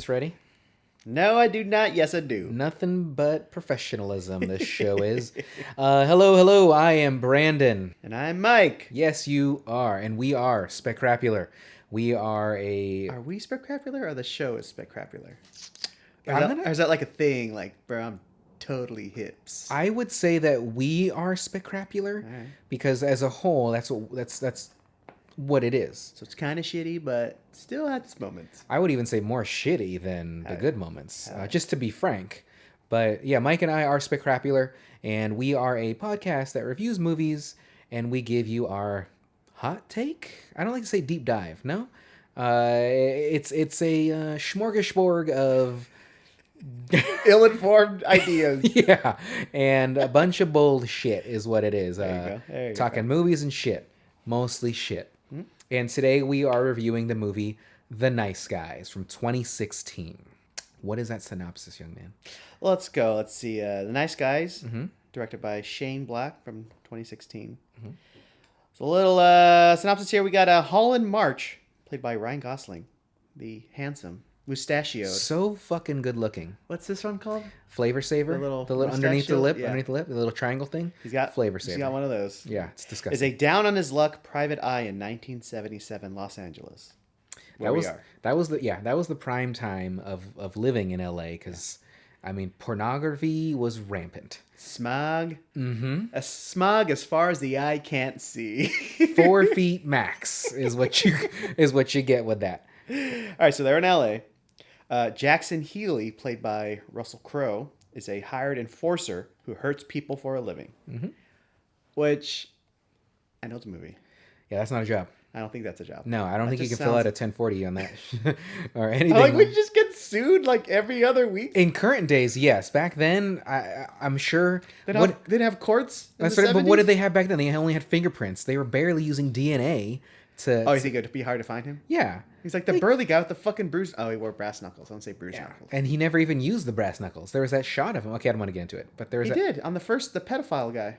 synopsis ready? No, I do not. Yes, I do. Nothing but professionalism, this show is. Hello, I am Brandon. And I'm Mike. Yes, you are, and we are Specrapular. We are a... Are we Specrapular or the show is Specrapular? Or I'm is that like a thing? Like, bro, I'm totally hips. I would say that we are Specrapular Alright. because as a whole, that's what it is. So it's kind of shitty, but still has its moments. I would even say more shitty than the good moments, just to be frank. But yeah, Mike and I are Specrapular, and we are a podcast that reviews movies, and we give you our hot take. I don't like to say deep dive. No, it's a smorgasbord of Ill-informed ideas. yeah, and a bunch of bold shit is what it is. There you go. Talking movies and shit, mostly shit. Hmm? And today we are reviewing the movie The Nice Guys from 2016. What is that synopsis, young man? Let's go. Let's see. The Nice Guys, directed by Shane Black from 2016. So a little synopsis here. We got Holland March, played by Ryan Gosling, the handsome, mustachioed. So fucking good looking. What's this one called? Flavor Saver? The little underneath the lip, yeah. the little triangle thing. He's got Flavor Saver. He's got one of those. Yeah, it's disgusting. Is a down on his luck private eye in 1977 Los Angeles. That was the prime time of living in LA because I mean pornography was rampant. Smog. A smog as far as the eye can't see. 4 feet max is what you get with that. All right, so they're in LA. Jackson Healy, played by Russell Crowe, is a hired enforcer who hurts people for a living. Which I know it's a movie. Yeah, that's not a job. I don't think that's a job. No, I don't think you can fill out a 1040 on that or anything. Like we just get sued like every other week. In current days, yes. Back then, I'm sure They didn't have courts. That's right. But what did they have back then? They only had fingerprints. They were barely using DNA to. Oh, you think it'd be hard to find him? Yeah. He's like the burly guy with the fucking bruise. Oh, he wore brass knuckles. I don't say bruise knuckles. And he never even used the brass knuckles. There was that shot of him. Okay, I don't want to get into it, but there was. He did on the pedophile guy.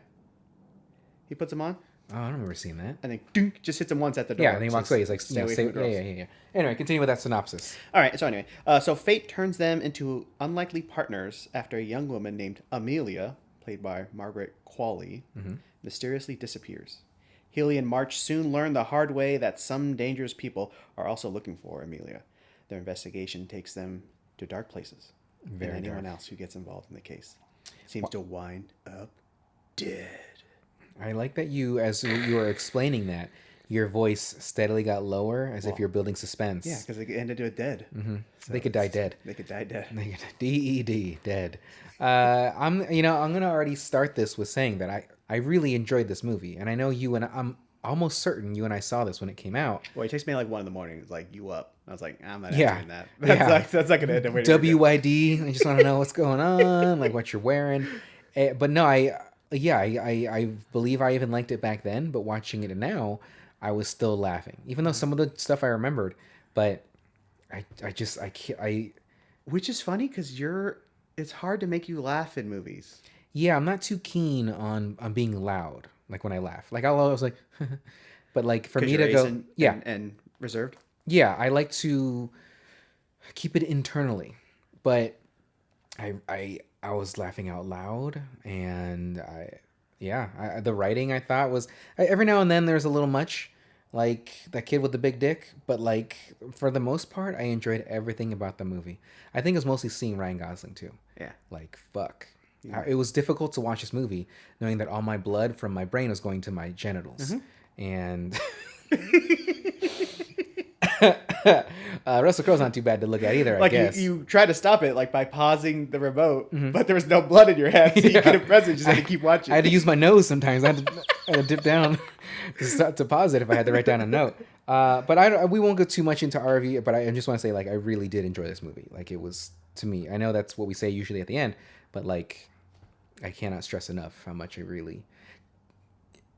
He puts him on. Oh, I don't remember seeing that. And then dunk, just hits him once at the door. Yeah, and then he walks away. He's like, stay away from the girls. yeah. Anyway, continue with that synopsis. All right. So anyway, so fate turns them into unlikely partners after a young woman named Amelia, played by Margaret Qualley, mysteriously disappears. Healy and March soon learn the hard way that some dangerous people are also looking for Amelia. Their investigation takes them to dark places. Very and anyone dark. else who gets involved in the case seems to wind up dead. I like that as you were explaining that, your voice steadily got lower as if you're building suspense. Yeah, because they ended it dead. So they could die dead. They could die dead. DED, dead. I'm gonna already start this with saying that I really enjoyed this movie, and I know I'm almost certain you and I saw this when it came out. Well, it takes me like 1 a.m. It's like, you up? I was like, I'm not Yeah. answering that. Yeah. That's not gonna end up. WYD. I just want to know what's going on, like what you're wearing. But no, I believe I even liked it back then, but watching it now, I was still laughing, even though some of the stuff I remembered. But I can't. Which is funny because it's hard to make you laugh in movies. Yeah, I'm not too keen on being loud. Like when I laugh, like I was like, but like for me to go, and reserved. Yeah, I like to keep it internally, but I was laughing out loud, and the writing I thought was every now and then there's a little much, like that kid with the big dick, but like for the most part I enjoyed everything about the movie. I think it was mostly seeing Ryan Gosling too. Yeah. Like fuck. Yeah. It was difficult to watch this movie knowing that all my blood from my brain was going to my genitals. And Russell Crowe's not too bad to look at either, I guess. You tried to stop it like by pausing the remote, but there was no blood in your head, so you couldn't press it. You just had to keep watching. I had to use my nose sometimes. I had to dip down to pause it if I had to write down a note. But we won't go too much into our review, but I just want to say, like, I really did enjoy this movie. Like, it was, to me, I know that's what we say usually at the end, but, like, I cannot stress enough how much I really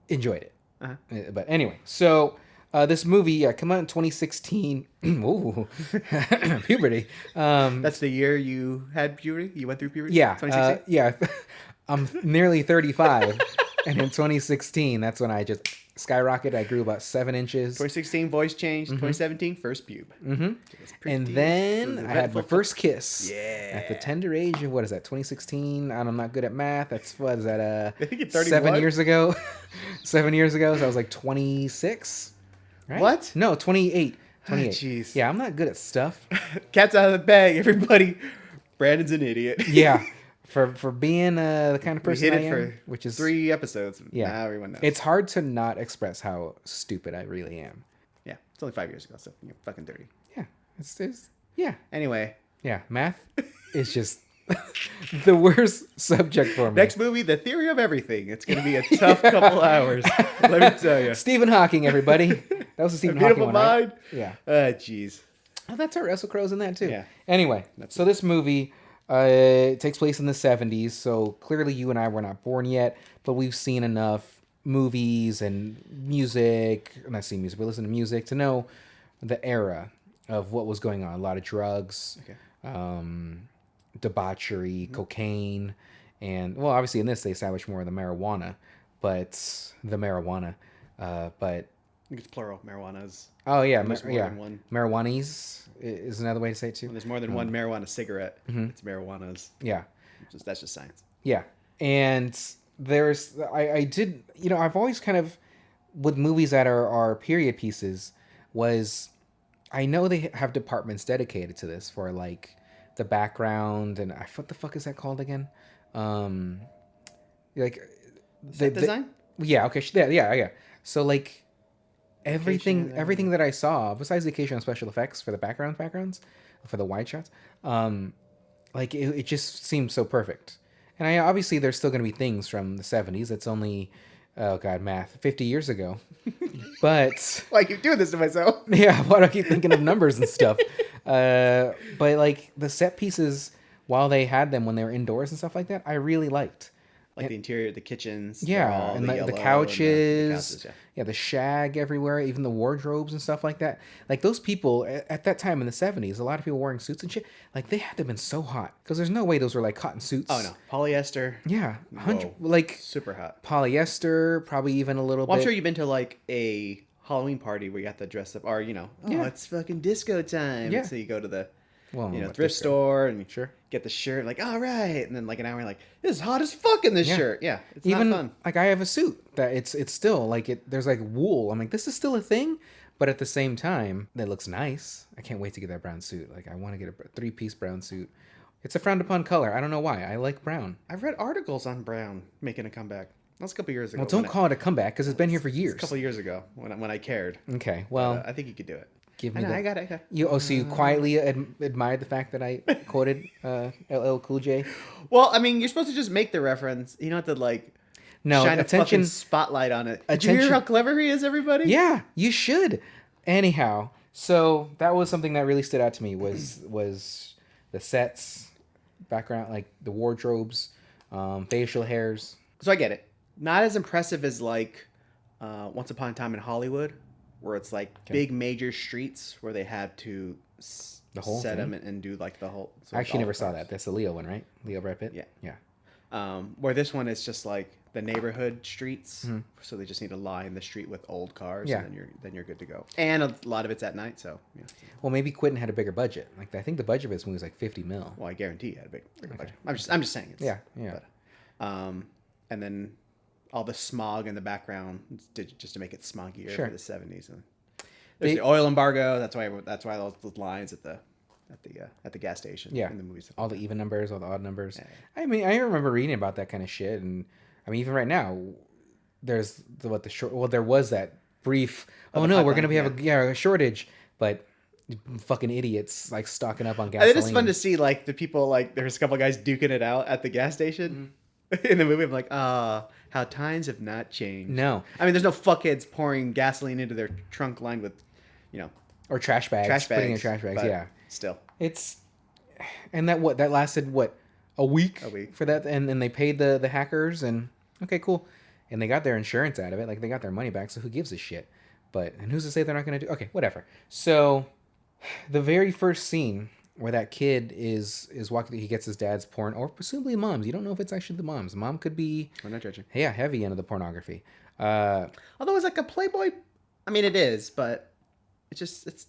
enjoyed it. But anyway, so this movie came out in 2016. Ooh, puberty. That's the year you had puberty? You went through puberty? Yeah. 2016? Yeah. I'm nearly 35. And in 2016, that's when I just skyrocketed. I grew about 7 inches. 2016 voice change. 2017 first pube. Mm-hmm. And then I had my first kiss. Yeah. At the tender age of, what is that, 2016? I'm not good at math. That's, what is that, I think it's 31. 7 years ago? 7 years ago, so I was like 26. Right? What? No, 28. 28. Jeez. Yeah, I'm not good at stuff. Cat's out of the bag, everybody. Brandon's an idiot. Yeah. For being the kind of We person hit I it am, for which is 3 episodes. yeah, Now everyone knows. it's hard to not express how stupid I really am. Yeah, it's only 5 years ago, so you're fucking 30. Yeah, it's yeah, Anyway, yeah. Math is just the worst subject for me. next movie, The Theory of Everything. It's going to be a tough couple hours. Let me tell you. Stephen Hawking, everybody. That was a A Stephen Hawking Beautiful one, right? Mind. Yeah. Jeez. Oh, that's our Russell Crowe's in that too. Yeah. Anyway, so this movie takes place in the 70s. So clearly, you and I were not born yet, but we've seen enough movies and music. Not seen music, but listen to music to know the era of what was going on. A lot of drugs, debauchery, cocaine, and well, obviously in this they establish more of the marijuana, but I think it's plural. Marijuana's. oh yeah, There's more than one. marijuanis is another way to say it too. When there's more than one marijuana cigarette, it's marijuana's. Yeah, That's just science. yeah, and there's I did, you know, I've always kind of, with movies that are period pieces, was I know they have departments dedicated to this for like the background and what the fuck is that called again? Like Set design? Yeah, okay, yeah. So like everything that I saw besides the occasional special effects for the backgrounds for the wide shots, like it just seemed so perfect. And obviously there's still going to be things from the 70s. It's only, oh god, math, 50 years ago. But Why I keep doing this to myself? yeah, why do I keep thinking of numbers and stuff? But like the set pieces, while they had them when they were indoors and stuff like that, I really liked. Like the interior, the kitchens. Yeah, and the yellow couches, and yeah, the shag everywhere, even the wardrobes and stuff like that. Like those people at that time in the 70s, a lot of people wearing suits and shit, like they had to have been so hot because there's no way those were like cotton suits. Oh no, polyester. Yeah, Whoa. like Super hot. polyester, probably even a little Well, bit. I'm sure you've been to like a Halloween party where you have to dress up, or Yeah. it's fucking disco time. Yeah. So you go to the Well, thrift disco. store and Sure. get the shirt, like, all right, and then like an hour, you're like, this is hot as fuck in this Yeah. shirt. Yeah, it's Even not fun. like I have a suit that it's still like there's like wool. I'm like, this is still a thing, but at the same time, it looks nice. I can't wait to get that brown suit. Like I want to get a 3-piece brown suit. It's a frowned upon color. I don't know why. I like brown. I've read articles on brown making a comeback. That was a couple years ago. Well, don't call it a comeback because it's been here for It's years. a couple years ago when I cared. Okay, well, I think you could do it. give me I know, the. I got it. So you quietly admired the fact that I quoted LL Cool J? Well, I mean, you're supposed to just make the reference. You don't have to like No, shine a fucking attention. spotlight on it. Did you hear how clever he is, everybody? Yeah, you should. Anyhow, so that was something that really stood out to me was the sets, background, like the wardrobes, facial hairs. So I get it. Not as impressive as like Once Upon a Time in Hollywood, where it's like big major streets where they had to The whole set thing? them and do like the whole. So I it's actually all never saw cars. that. That's the Leo one, right? Leo Brad Pitt? Yeah. Yeah. Where this one is just like the neighborhood streets, so they just need to line the street with old cars, Yeah. and then you're good to go. And a lot of it's at night, so yeah. Well, maybe Quentin had a bigger budget. Like I think the budget of this movie was like 50 mil. Well, I guarantee you had a bigger budget. I'm just saying. It's, Yeah, yeah. But, and then all the smog in the background just to make it smoggier Sure. for the 70s. And there's the oil embargo. That's why those lines at the gas station. Yeah. In the movies. All the even numbers, all the odd numbers. Yeah. I mean, I remember reading about that kind of shit, and I mean, even right now, there's the short. Well, there was that brief. Oh no, we're gonna have a shortage, but fucking idiots like stocking up on gasoline. It is fun to see like the people like there's a couple of guys duking it out at the gas station. In the movie, I'm like, how times have not changed. No, I mean, there's no fuckheads pouring gasoline into their trunk lined with, or trash bags. Putting in trash bags. but Yeah, still. it's and that lasted a week. A week. For that, and then they paid the hackers, and okay, cool, and they got their insurance out of it. Like they got their money back. So who gives a shit? And who's to say they're not gonna do? Okay, whatever. So the very first scene where that kid is walking, he gets his dad's porn, or presumably mom's. You don't know if it's actually the mom's. Mom could be, I'm not judging. yeah, heavy into the pornography. Although it's like a Playboy, I mean it is, but it's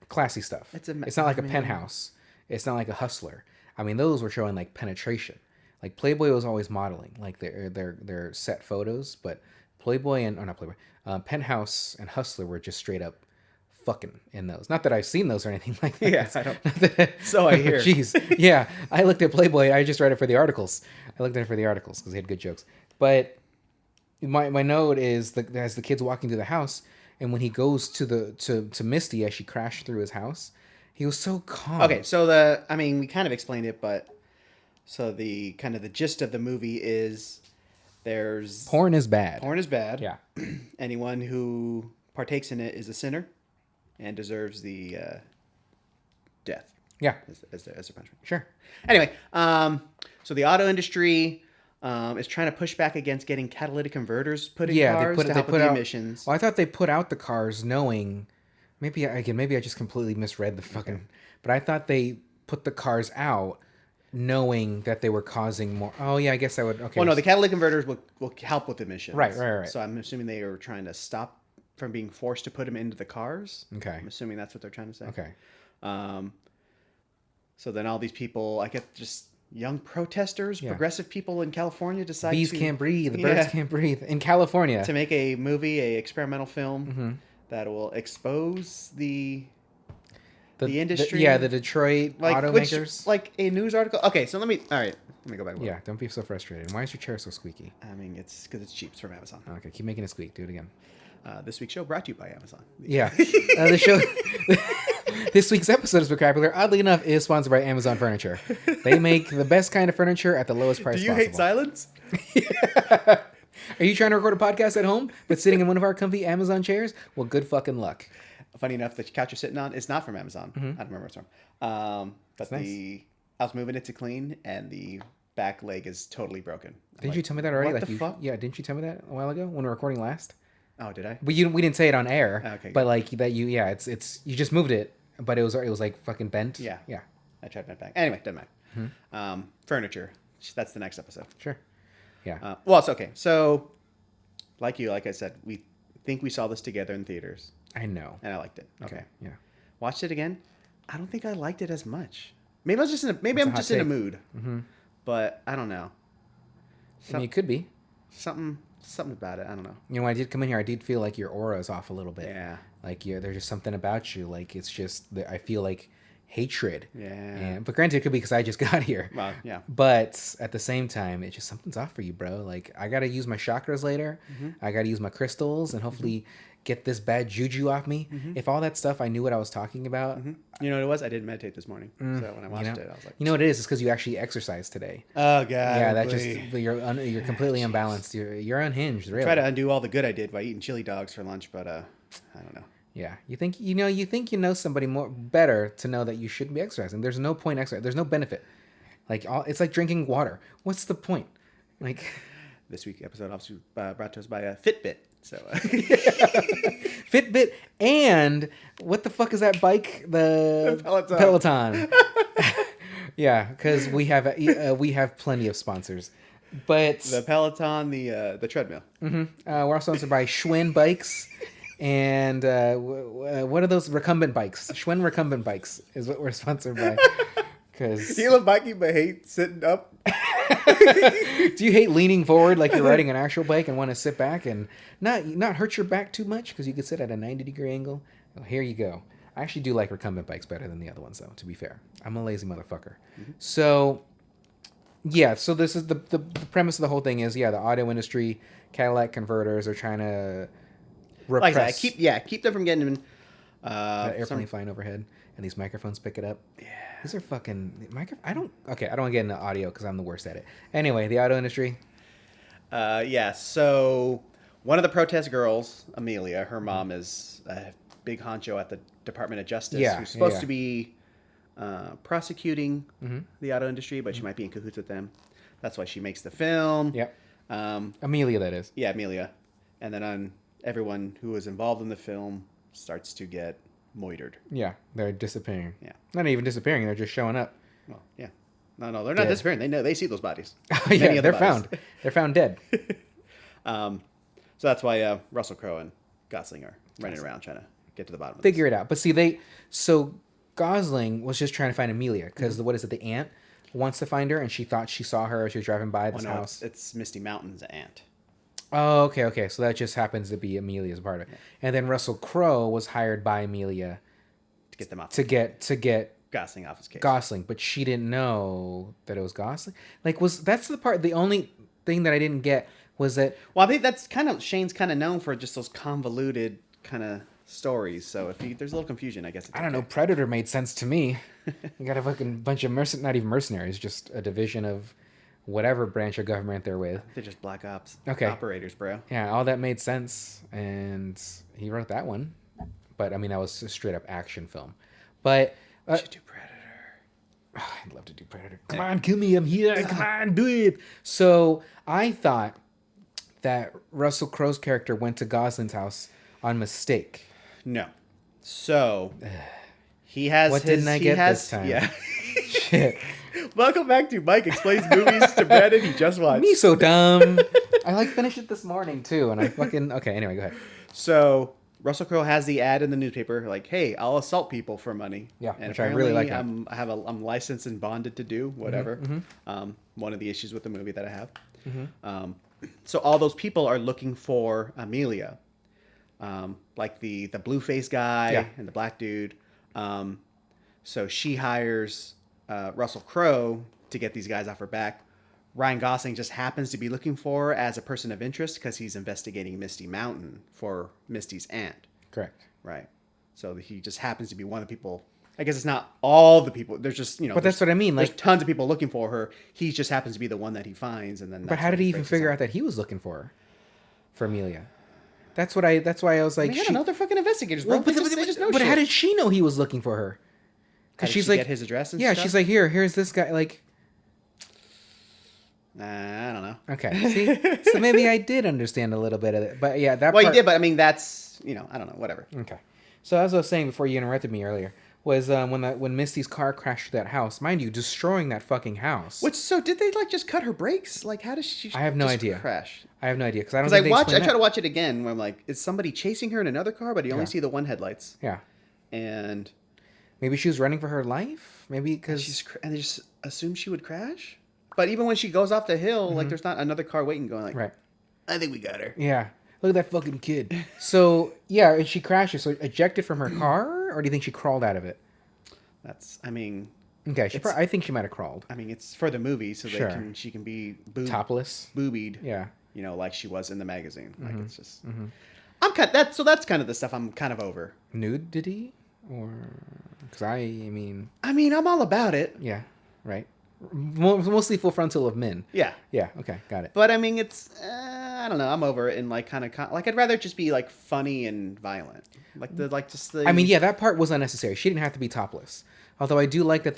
classy stuff. It's not like a Penthouse. It's not like a Hustler. I mean, those were showing like penetration. Like Playboy was always modeling like their set photos, but Playboy and or not Playboy, Penthouse and Hustler were just straight up fucking in those. Not that I've seen those or anything like that. Yeah, I don't. So I hear. Jeez, yeah. I looked at Playboy. I just read it for the articles. Because they had good jokes. But my note is as the kid's walking through the house, and when he goes to Misty as she crashed through his house, he was so calm. Okay, so we kind of explained it, but so the kind of the gist of the movie is there's porn is bad. Porn is bad. Yeah. Anyone who partakes in it is a sinner and deserves the death. Yeah. As their punishment. Sure. Anyway, so the auto industry is trying to push back against getting catalytic converters put in cars to help with the emissions. Well, I thought they put out the cars knowing. Maybe I just completely misread the fucking. Okay. But I thought they put the cars out knowing that they were causing more. Oh yeah, I guess I would. Okay. Well, no, the catalytic converters will help with emissions. Right. So I'm assuming they are trying to stop from being forced to put them into the cars. Okay. I'm assuming that's what they're trying to say. Okay. So then all these people, I get just young protesters, progressive people in California decide bees can't breathe, the birds can't breathe in California to make a movie, a experimental film that will expose the industry. The Detroit automakers. Like a news article. Okay, so let me go back. Yeah, don't be so frustrated. Why is your chair so squeaky? I mean, it's because it's cheap. It's from Amazon. Okay, keep making it squeak. Do it again. This week's show brought to you by Amazon. Yeah, the show. This week's episode of Specrapular, oddly enough, is sponsored by Amazon Furniture. They make the best kind of furniture at the lowest price possible. Do you hate silence? Yeah. Are you trying to record a podcast at home, but sitting in one of our comfy Amazon chairs? Well, good fucking luck. Funny enough, the couch you're sitting on is not from Amazon. I don't remember where it's from. But nice. I was moving it to clean, and the back leg is totally broken. Didn't you tell me that already? What the fuck? Yeah, didn't you tell me that a while ago when we were recording last? Oh, did I? We didn't say it on air. Okay, but like that it's you just moved it, but it was like fucking bent. Yeah. Yeah. I tried to bend back. Anyway, doesn't matter. Furniture. That's the next episode. Sure. Yeah. Well, it's okay. So, like I said, we think we saw this together in theaters. I know. And I liked it. Okay. Yeah. Watched it again. I don't think I liked it as much. Maybe I was just in I'm just in a mood. But I don't know. I mean, it could be. Something about it. I don't know. You know, when I did come in here, I did feel like your aura is off a little bit. Yeah. Like there's just something about you. Like it's just I feel like hatred. Yeah. But granted, it could be because I just got here. Well, yeah. But at the same time, it's just something's off for you, bro. Like I gotta use my chakras later. I gotta use my crystals and hopefully get this bad juju off me. If all that stuff I knew what I was talking about. You know what it was? I didn't meditate this morning. So when I watched it, I was like, you know what it is? It's because you actually exercised today. Oh god. Yeah, that just you're completely unbalanced. You're unhinged. Really. Try to undo all the good I did by eating chili dogs for lunch, but I don't know. Yeah, you think you know somebody more better to know that you shouldn't be exercising. There's no point exercising. There's no benefit. Like it's like drinking water. What's the point? Like this week's episode obviously brought to us by Fitbit. So Fitbit and what the fuck is that bike? The Peloton. Yeah, because we have plenty of sponsors. But the Peloton, the treadmill. We're also sponsored by Schwinn bikes. And what are those recumbent bikes? Schwinn recumbent bikes is what we're sponsored by. Because you love biking but hate sitting up. Do you hate leaning forward like you're riding an actual bike and want to sit back and not hurt your back too much because you could sit at a 90-degree angle? Well, here you go. I actually do like recumbent bikes better than the other ones, though. To be fair, I'm a lazy motherfucker. So yeah, so this is the premise of the whole thing is the auto industry, Cadillac converters are trying to repress. Like I keep them from getting in. That airplane flying overhead, and these microphones pick it up. Yeah, these are fucking I don't want to get into audio because I'm the worst at it. Anyway, the auto industry. So one of the protest girls, Amelia, her mom is a big honcho at the Department of Justice, who's supposed to be prosecuting the auto industry, but she might be in cahoots with them. That's why she makes the film. Yep. Amelia, that is. Yeah, Amelia, and then everyone who was involved in the film starts to get moitered. Yeah, they're disappearing. Yeah. Not even disappearing, they're just showing up. Well, yeah. No, they're not disappearing. They see those bodies. Yeah, they're found. They're found dead. So that's why Russell Crowe and Gosling are running around trying to get to the bottom of Figure it out. But see, so Gosling was just trying to find Amelia because what is it? The aunt wants to find her, and she thought she saw her as she was driving by this house. It's Misty Mountain's aunt. Oh, okay. So that just happens to be Amelia's part of it. And then Russell Crowe was hired by Amelia To get them off. to get Gosling off his case. Gosling, but she didn't know that it was Gosling. That's the part. The only thing that I didn't get was that. Well, I think that's Shane's kind of known for just those convoluted kind of stories. So there's a little confusion, I guess. I don't know. Predator made sense to me. You got a fucking bunch of not even mercenaries, just a division of whatever branch of government they're with. They're just black ops operators, bro. Yeah, all that made sense, and he wrote that one. But I mean, that was a straight up action film. But We should do Predator. I'd love to do Predator. Come on, kill me. I'm here. Come on, do it. So I thought that Russell Crowe's character went to Gosling's house on mistake. No. So he has. What didn't I get this time? Yeah. Shit. Welcome back to Mike Explains Movies to Brandon. He just watched. Me so dumb. I finished it this morning too, and I fucking okay. Anyway, go ahead. So Russell Crowe has the ad in the newspaper, like, "Hey, I'll assault people for money." Yeah, and which I really like. I'm licensed and bonded to do whatever. One of the issues with the movie that I have. So all those people are looking for Amelia, like the blue face guy and the black dude. So she hires Russell Crowe to get these guys off her back. Ryan Gosling just happens to be looking for her as a person of interest because he's investigating Misty Mountain for Misty's aunt. Correct. Right. So he just happens to be one of the people. I guess it's not all the people. There's just, But that's what I mean. There's tons of people looking for her. He just happens to be the one that he finds, and then. But how did he even figure out that he was looking for her, for Amelia? That's why I was like, I don't know. They're fucking investigators, bro. But how did she know he was looking for her? Because she's like, get his address and stuff? She's like, here's this guy. Like, I don't know. Okay, see, so maybe I did understand a little bit of it, but yeah, that. Well, you did, but I mean, that's I don't know, whatever. Okay, so as I was saying before you interrupted me earlier, was when Misty's car crashed through that house, mind you, destroying that fucking house. So did they just cut her brakes? Like, how does she? I have no idea. Crash. I have no idea because I don't. Because I try to watch it again where I'm like, is somebody chasing her in another car? But you only see the one headlights. Yeah. And maybe she was running for her life. Maybe because and they just assume she would crash. But even when she goes off the hill, like there's not another car waiting, going like, right. I think we got her. Yeah. Look at that fucking kid. So yeah, and she crashes. So ejected from her car, or do you think she crawled out of it? Okay. I think she might have crawled. I mean, it's for the movie, so she can be topless, boobied. Yeah. like she was in the magazine. Like it's just. That's kind of the stuff I'm kind of over. Nudity, or because I mean, I'm all about it. Yeah. Right. Mostly full frontal of men. Yeah. Yeah. Okay. Got it. But it's I don't know. I'm over it, and I'd rather it just be like funny and violent. That part was unnecessary. She didn't have to be topless. Although I do like that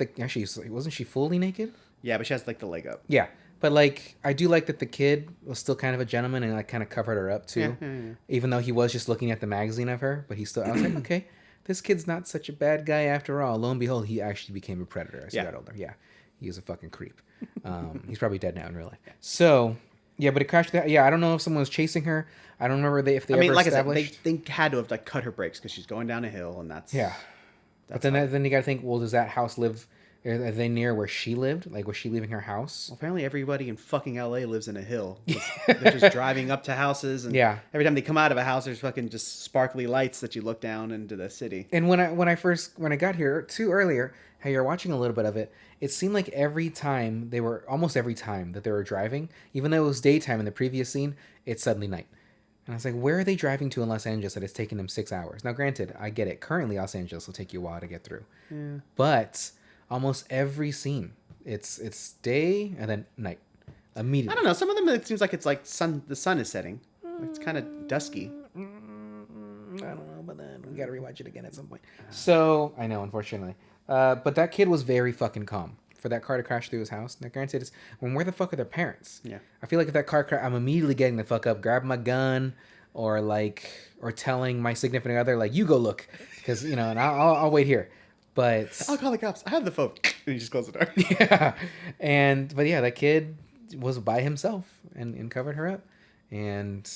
wasn't she fully naked? Yeah, but she has like the leg up. Yeah. But I do like that the kid was still kind of a gentleman and kind of covered her up too. Yeah. Even though he was just looking at the magazine of her, but I was like, okay, this kid's not such a bad guy after all. Lo and behold, he actually became a predator as he got older. Yeah. He was a fucking creep. He's probably dead now in real life. So, yeah, but it crashed. I don't know if someone was chasing her. I don't remember if they ever established. They had to have cut her brakes because she's going down a hill, and that's. Yeah. But then you got to think, well, does that house live? Are they near where she lived? Like, was she leaving her house? Well, apparently everybody in fucking LA lives in a hill. They're just driving up to houses, and every time they come out of a house, there's fucking just sparkly lights that you look down into the city. And when I got here too earlier, how you're watching a little bit of it, it seemed like almost every time that they were driving, even though it was daytime in the previous scene, it's suddenly night. And I was like, where are they driving to in Los Angeles that it's taking them 6 hours? Now, granted, I get it. Currently, Los Angeles will take you a while to get through. Yeah. But almost every scene, it's day and then night. Immediately. I don't know. Some of them, it seems like it's like the sun is setting. It's kind of dusky. I don't know, but then we got to rewatch it again at some point. So, I know, unfortunately. But that kid was very fucking calm for that car to crash through his house. Now, granted, where the fuck are their parents? Yeah. I feel like if that car crash, I'm immediately getting the fuck up, grabbing my gun, or telling my significant other, you go look. Because, and I'll wait here. But I'll call the cops. I have the phone. And he just closed the door. Yeah. But that kid was by himself and covered her up. And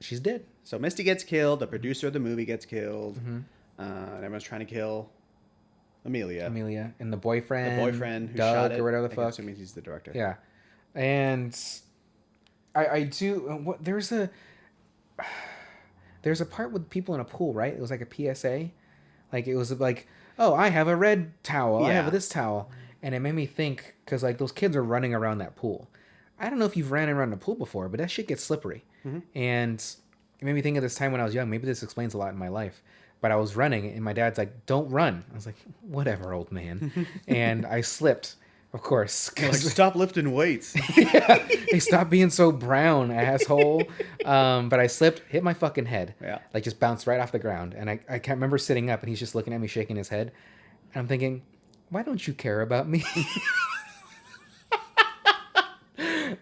she's dead. So Misty gets killed. The producer of the movie gets killed. And everyone's trying to kill Amelia. And the boyfriend. Who Doug, shot it. or whatever the fuck. Assuming he's the director. Yeah. And I do. There's a part with people in a pool, right? It was like a PSA. Like, it was like, oh, I have a red towel. I have this towel. And it made me think, because like those kids are running around that pool. I don't know if you've ran around a pool before, but that shit gets slippery. And it made me think of this time when I was young. Maybe this explains a lot in my life. But I was running, and my dad's like, don't run. I was like, whatever, old man. And I slipped, of course. Like, stop lifting weights. Yeah. Hey, stop being so brown, asshole. But I slipped, hit my fucking head. Yeah. Like, just bounced right off the ground. And I can't remember sitting up, and he's just looking at me, shaking his head. And I'm thinking, why don't you care about me?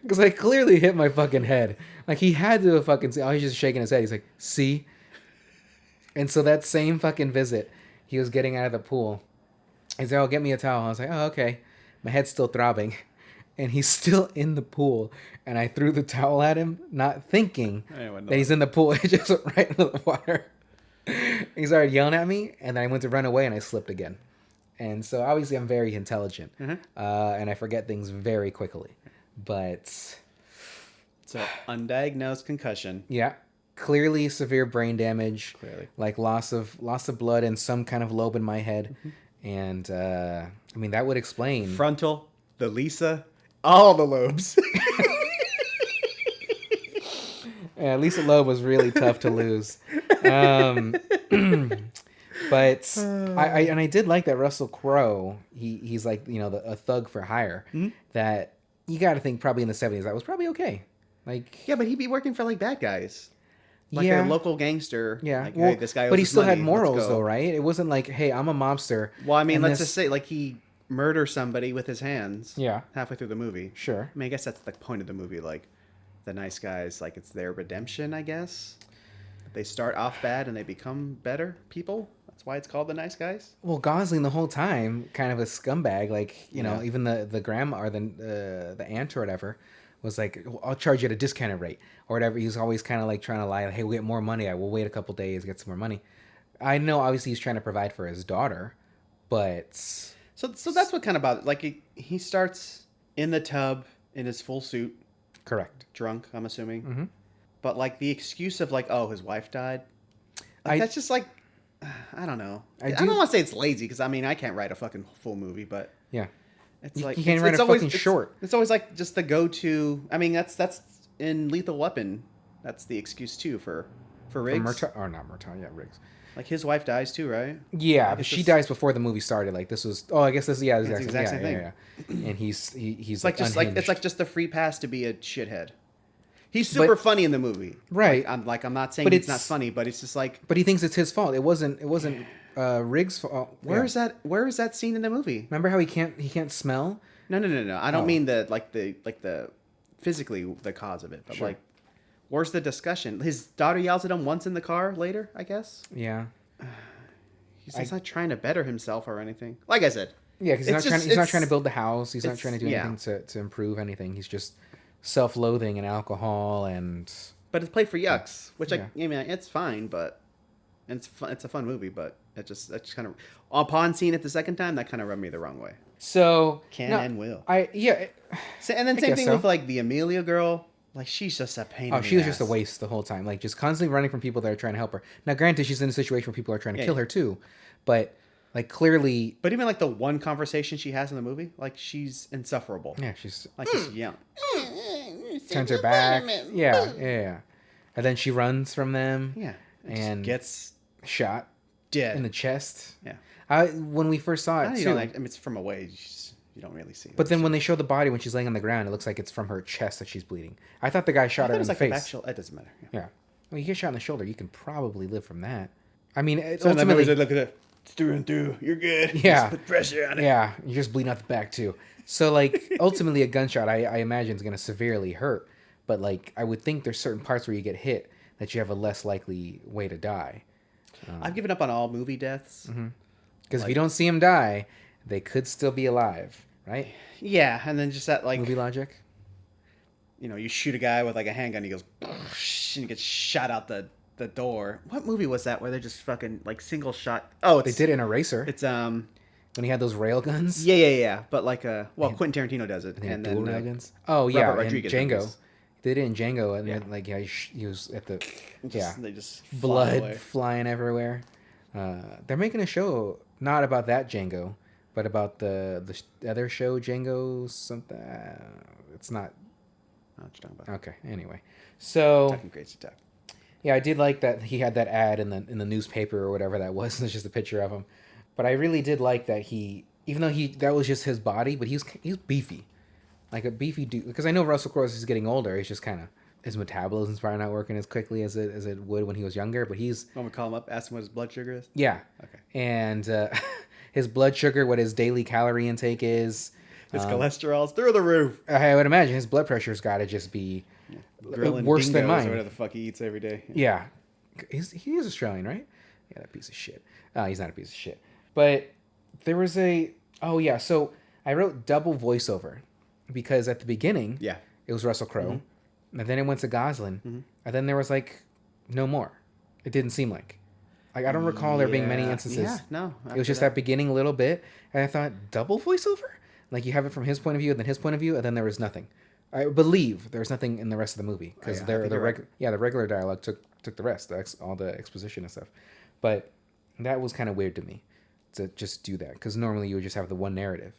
Because I clearly hit my fucking head. Like, he had to have fucking... Oh, he's just shaking his head. He's like, see? And so that same fucking visit, he was getting out of the pool. He said, oh, get me a towel. I was like, oh, okay. My head's still throbbing. And he's still in the pool. And I threw the towel at him, not thinking that he's in the pool. It just went right into the water. He started yelling at me, and then I went to run away, and I slipped again. And so obviously I'm very intelligent. And I forget things very quickly. But... So, undiagnosed concussion. Yeah. Clearly severe brain damage. Clearly. Like loss of blood in some kind of lobe in my head. And, I mean, that would explain... Frontal, the Lisa, all the lobes. Yeah, Lisa Loeb was really tough to lose. But I did like that Russell Crowe, he's like, you know, a thug for hire. That you got to think probably in the 70s that was probably okay. Like, yeah, but he'd be working for like bad guys. Like a local gangster. Yeah. Like, well, hey, this guy owes but he us still money, had morals though, right? It wasn't like, hey, I'm a mobster. Well, I mean, let's just say like he murdered somebody with his hands. Yeah. Halfway through the movie. Sure. I mean, I guess that's the point of the movie. Like, the nice guys, like it's their redemption, I guess. They start off bad and they become better people. That's why it's called the nice guys. Well, Gosling the whole time, kind of a scumbag. Like, you know, even the grandma or the aunt or whatever was like, I'll charge you at a discounted rate or whatever. He was always kind of like trying to lie. Like, hey, we'll get more money. I will wait a couple days, get some more money. I know obviously he's trying to provide for his daughter, but... So that's what kind of bothers... Like, he starts in the tub in his full suit. Correct. Drunk, I'm assuming. But, like, the excuse of, like, oh, his wife died. Like, that's just, like... I don't know. I don't want to say it's lazy, because, I mean, I can't write a fucking full movie, but... Yeah. It's like... You can't write a fucking short. It's always, like, just the go-to... I mean, that's in Lethal Weapon. That's the excuse, too, for Riggs. Or not Murtaugh, yeah, Riggs. Like, his wife dies, too, right? Yeah, but she dies before the movie started. Like, this was... Oh, I guess this is... Yeah, it's the exact same thing. Yeah. And he's like just unhinged. like it's like just the free pass to be a shithead. He's super funny in the movie, right? Like, I'm not saying he's not funny, but it's just like. But he thinks it's his fault. It wasn't Riggs' fault. Where is that scene in the movie? Remember how he can't smell? No. I don't mean the physically the cause of it, but like, where's the discussion? His daughter yells at him once in the car later, I guess. Yeah. He's not trying to better himself or anything. Like I said. Yeah, because he's not trying to build the house. He's not trying to do anything to improve anything. He's just self-loathing and alcohol and. But it's played for yucks, which I mean it's fine, but it's a fun movie. But that just kind of upon seeing it the second time, that kind of rubbed me the wrong way. So and will and then same thing with like the Amelia girl. Like, she's just a pain in the ass. She was just a waste the whole time. Like, just constantly running from people that are trying to help her. Now, granted, she's in a situation where people are trying to kill her, too. But, like, clearly... But even, like, the one conversation she has in the movie, like, she's insufferable. Yeah, she's... Like, just yelling. Turns her back. Yeah. And then she runs from them. Yeah. And gets... shot. Dead. In the chest. Yeah. When we first saw it, too... I mean, it's from away. You don't really see it. But then when they show the body when she's laying on the ground, it looks like it's from her chest that she's bleeding. I thought the guy shot her in the face. It doesn't matter. Yeah. Well, you get shot in the shoulder, you can probably live from that. I mean, ultimately... Look at it. It's through and through. You're good. Yeah. Just put pressure on it. Yeah. You're just bleeding out the back, too. So, like, ultimately a gunshot, I imagine, is going to severely hurt. But, like, I would think there's certain parts where you get hit that you have a less likely way to die. I've given up on all movie deaths. Because if you don't see them die, they could still be alive, right? Yeah, and then just that, like... Movie logic? you shoot a guy with like a handgun, he goes, and he gets shot out the door. What movie was that where they're just fucking like single shot? Oh, They did in Eraser. It's when he had those rail guns. yeah. But like Quentin Tarantino does it, And then dual rail guns. Oh yeah, Robert in Rodriguez Django. They did it in Django, and then like he was at the they just fly blood away. flying everywhere. They're making a show not about that Django, but about the other show Django something. It's not. Oh, what you talking about? Okay. Anyway, so Talking crazy talk. yeah, I did like that he had that ad in the newspaper or whatever that was. It's just a picture of him, but I really did like that even though that was just his body, but he's beefy, like a beefy dude. Because I know Russell Crowe is getting older. He's just kind of his metabolism's probably not working as quickly as it would when he was younger. But he's. Want me to call him up, ask him what his blood sugar is? Yeah. Okay. And his blood sugar, what his daily calorie intake is. His cholesterol's through the roof. I would imagine his blood pressure's got to just be worse than mine. Or whatever the fuck he eats every day. Yeah. He is Australian, right? Yeah, that piece of shit. He's not a piece of shit. But there was so I wrote double voiceover because at the beginning, it was Russell Crowe, and then it went to Gosling, and then there was like no more. It didn't seem like I don't recall there being many instances. Yeah, no. It was just that beginning little bit, and I thought double voiceover? Like you have it from his point of view and then his point of view, and then there was nothing. I believe there was nothing in the rest of the movie because the regular dialogue took the rest, all the exposition and stuff. But that was kind of weird to me to just do that because normally you would just have the one narrative.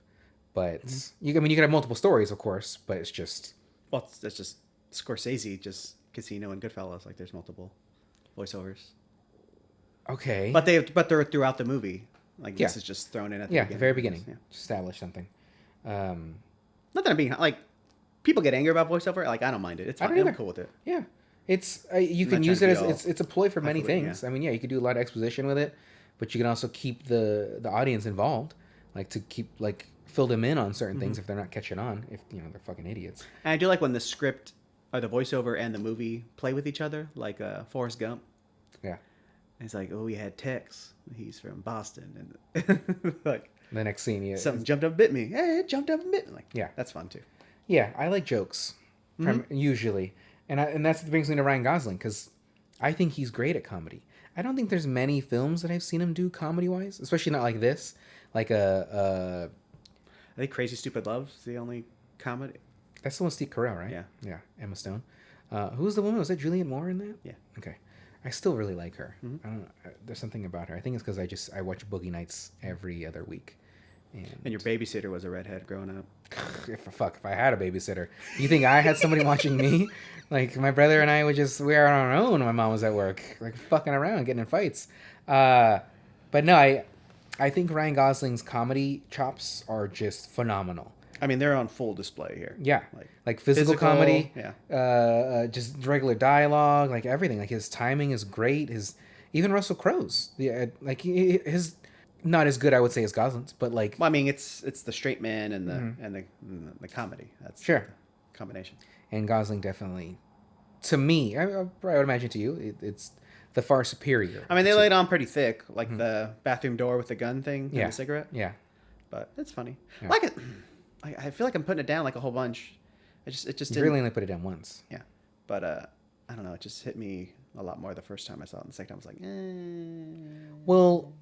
But you could have multiple stories, of course, but it's just that's just Scorsese, just Casino and Goodfellas. Like there's multiple voiceovers. Okay, but they're throughout the movie. Like this is just thrown in at the very beginning. Yeah. Establish something. Not that I'm being like people get angry about voiceover. Like I don't mind it. It's fine. I'm cool with it. Yeah, it's you can use it as it's a ploy for many things. I mean, you could do a lot of exposition with it, but you can also keep the audience involved, like to keep like fill them in on certain things if they're not catching on. If they're fucking idiots. And I do like when the script or the voiceover and the movie play with each other, like Forrest Gump. Yeah. And it's like, oh, we had Tex. He's from Boston, and like. The next scene, something jumped up and bit me. Hey, it jumped up and bit me. Like, yeah, that's fun too. Yeah, I like jokes, usually, and that's what brings me to Ryan Gosling because I think he's great at comedy. I don't think there's many films that I've seen him do comedy wise, especially not like this. Like I think Crazy Stupid Love's the only comedy. That's the one with Steve Carell, right? Yeah, yeah. Emma Stone. Who's the woman? Was that Julianne Moore in that? Yeah. Okay. I still really like her. I don't know. There's something about her. I think it's because I watch Boogie Nights every other week. And your babysitter was a redhead growing up. If I had a babysitter, you think I had somebody watching me? Like my brother and I we were on our own when my mom was at work, like fucking around, getting in fights. But no, I think Ryan Gosling's comedy chops are just phenomenal. I mean, they're on full display here. Yeah, like physical comedy. Yeah. Just regular dialogue, like everything. Like his timing is great. Even Russell Crowe's, his. Not as good, I would say, as Gosling's, but like. Well, I mean, it's the straight man and the comedy. That's sure the combination. And Gosling definitely, to me, I would imagine to you, it's the far superior. I mean, they laid on pretty thick, like the bathroom door with the gun thing and the cigarette. Yeah, but it's funny. Yeah. Like it, I feel like I'm putting it down like a whole bunch. It just didn't. Really only put it down once. Yeah, but I don't know. It just hit me a lot more the first time I saw it. And the second time I was like, eh. Well.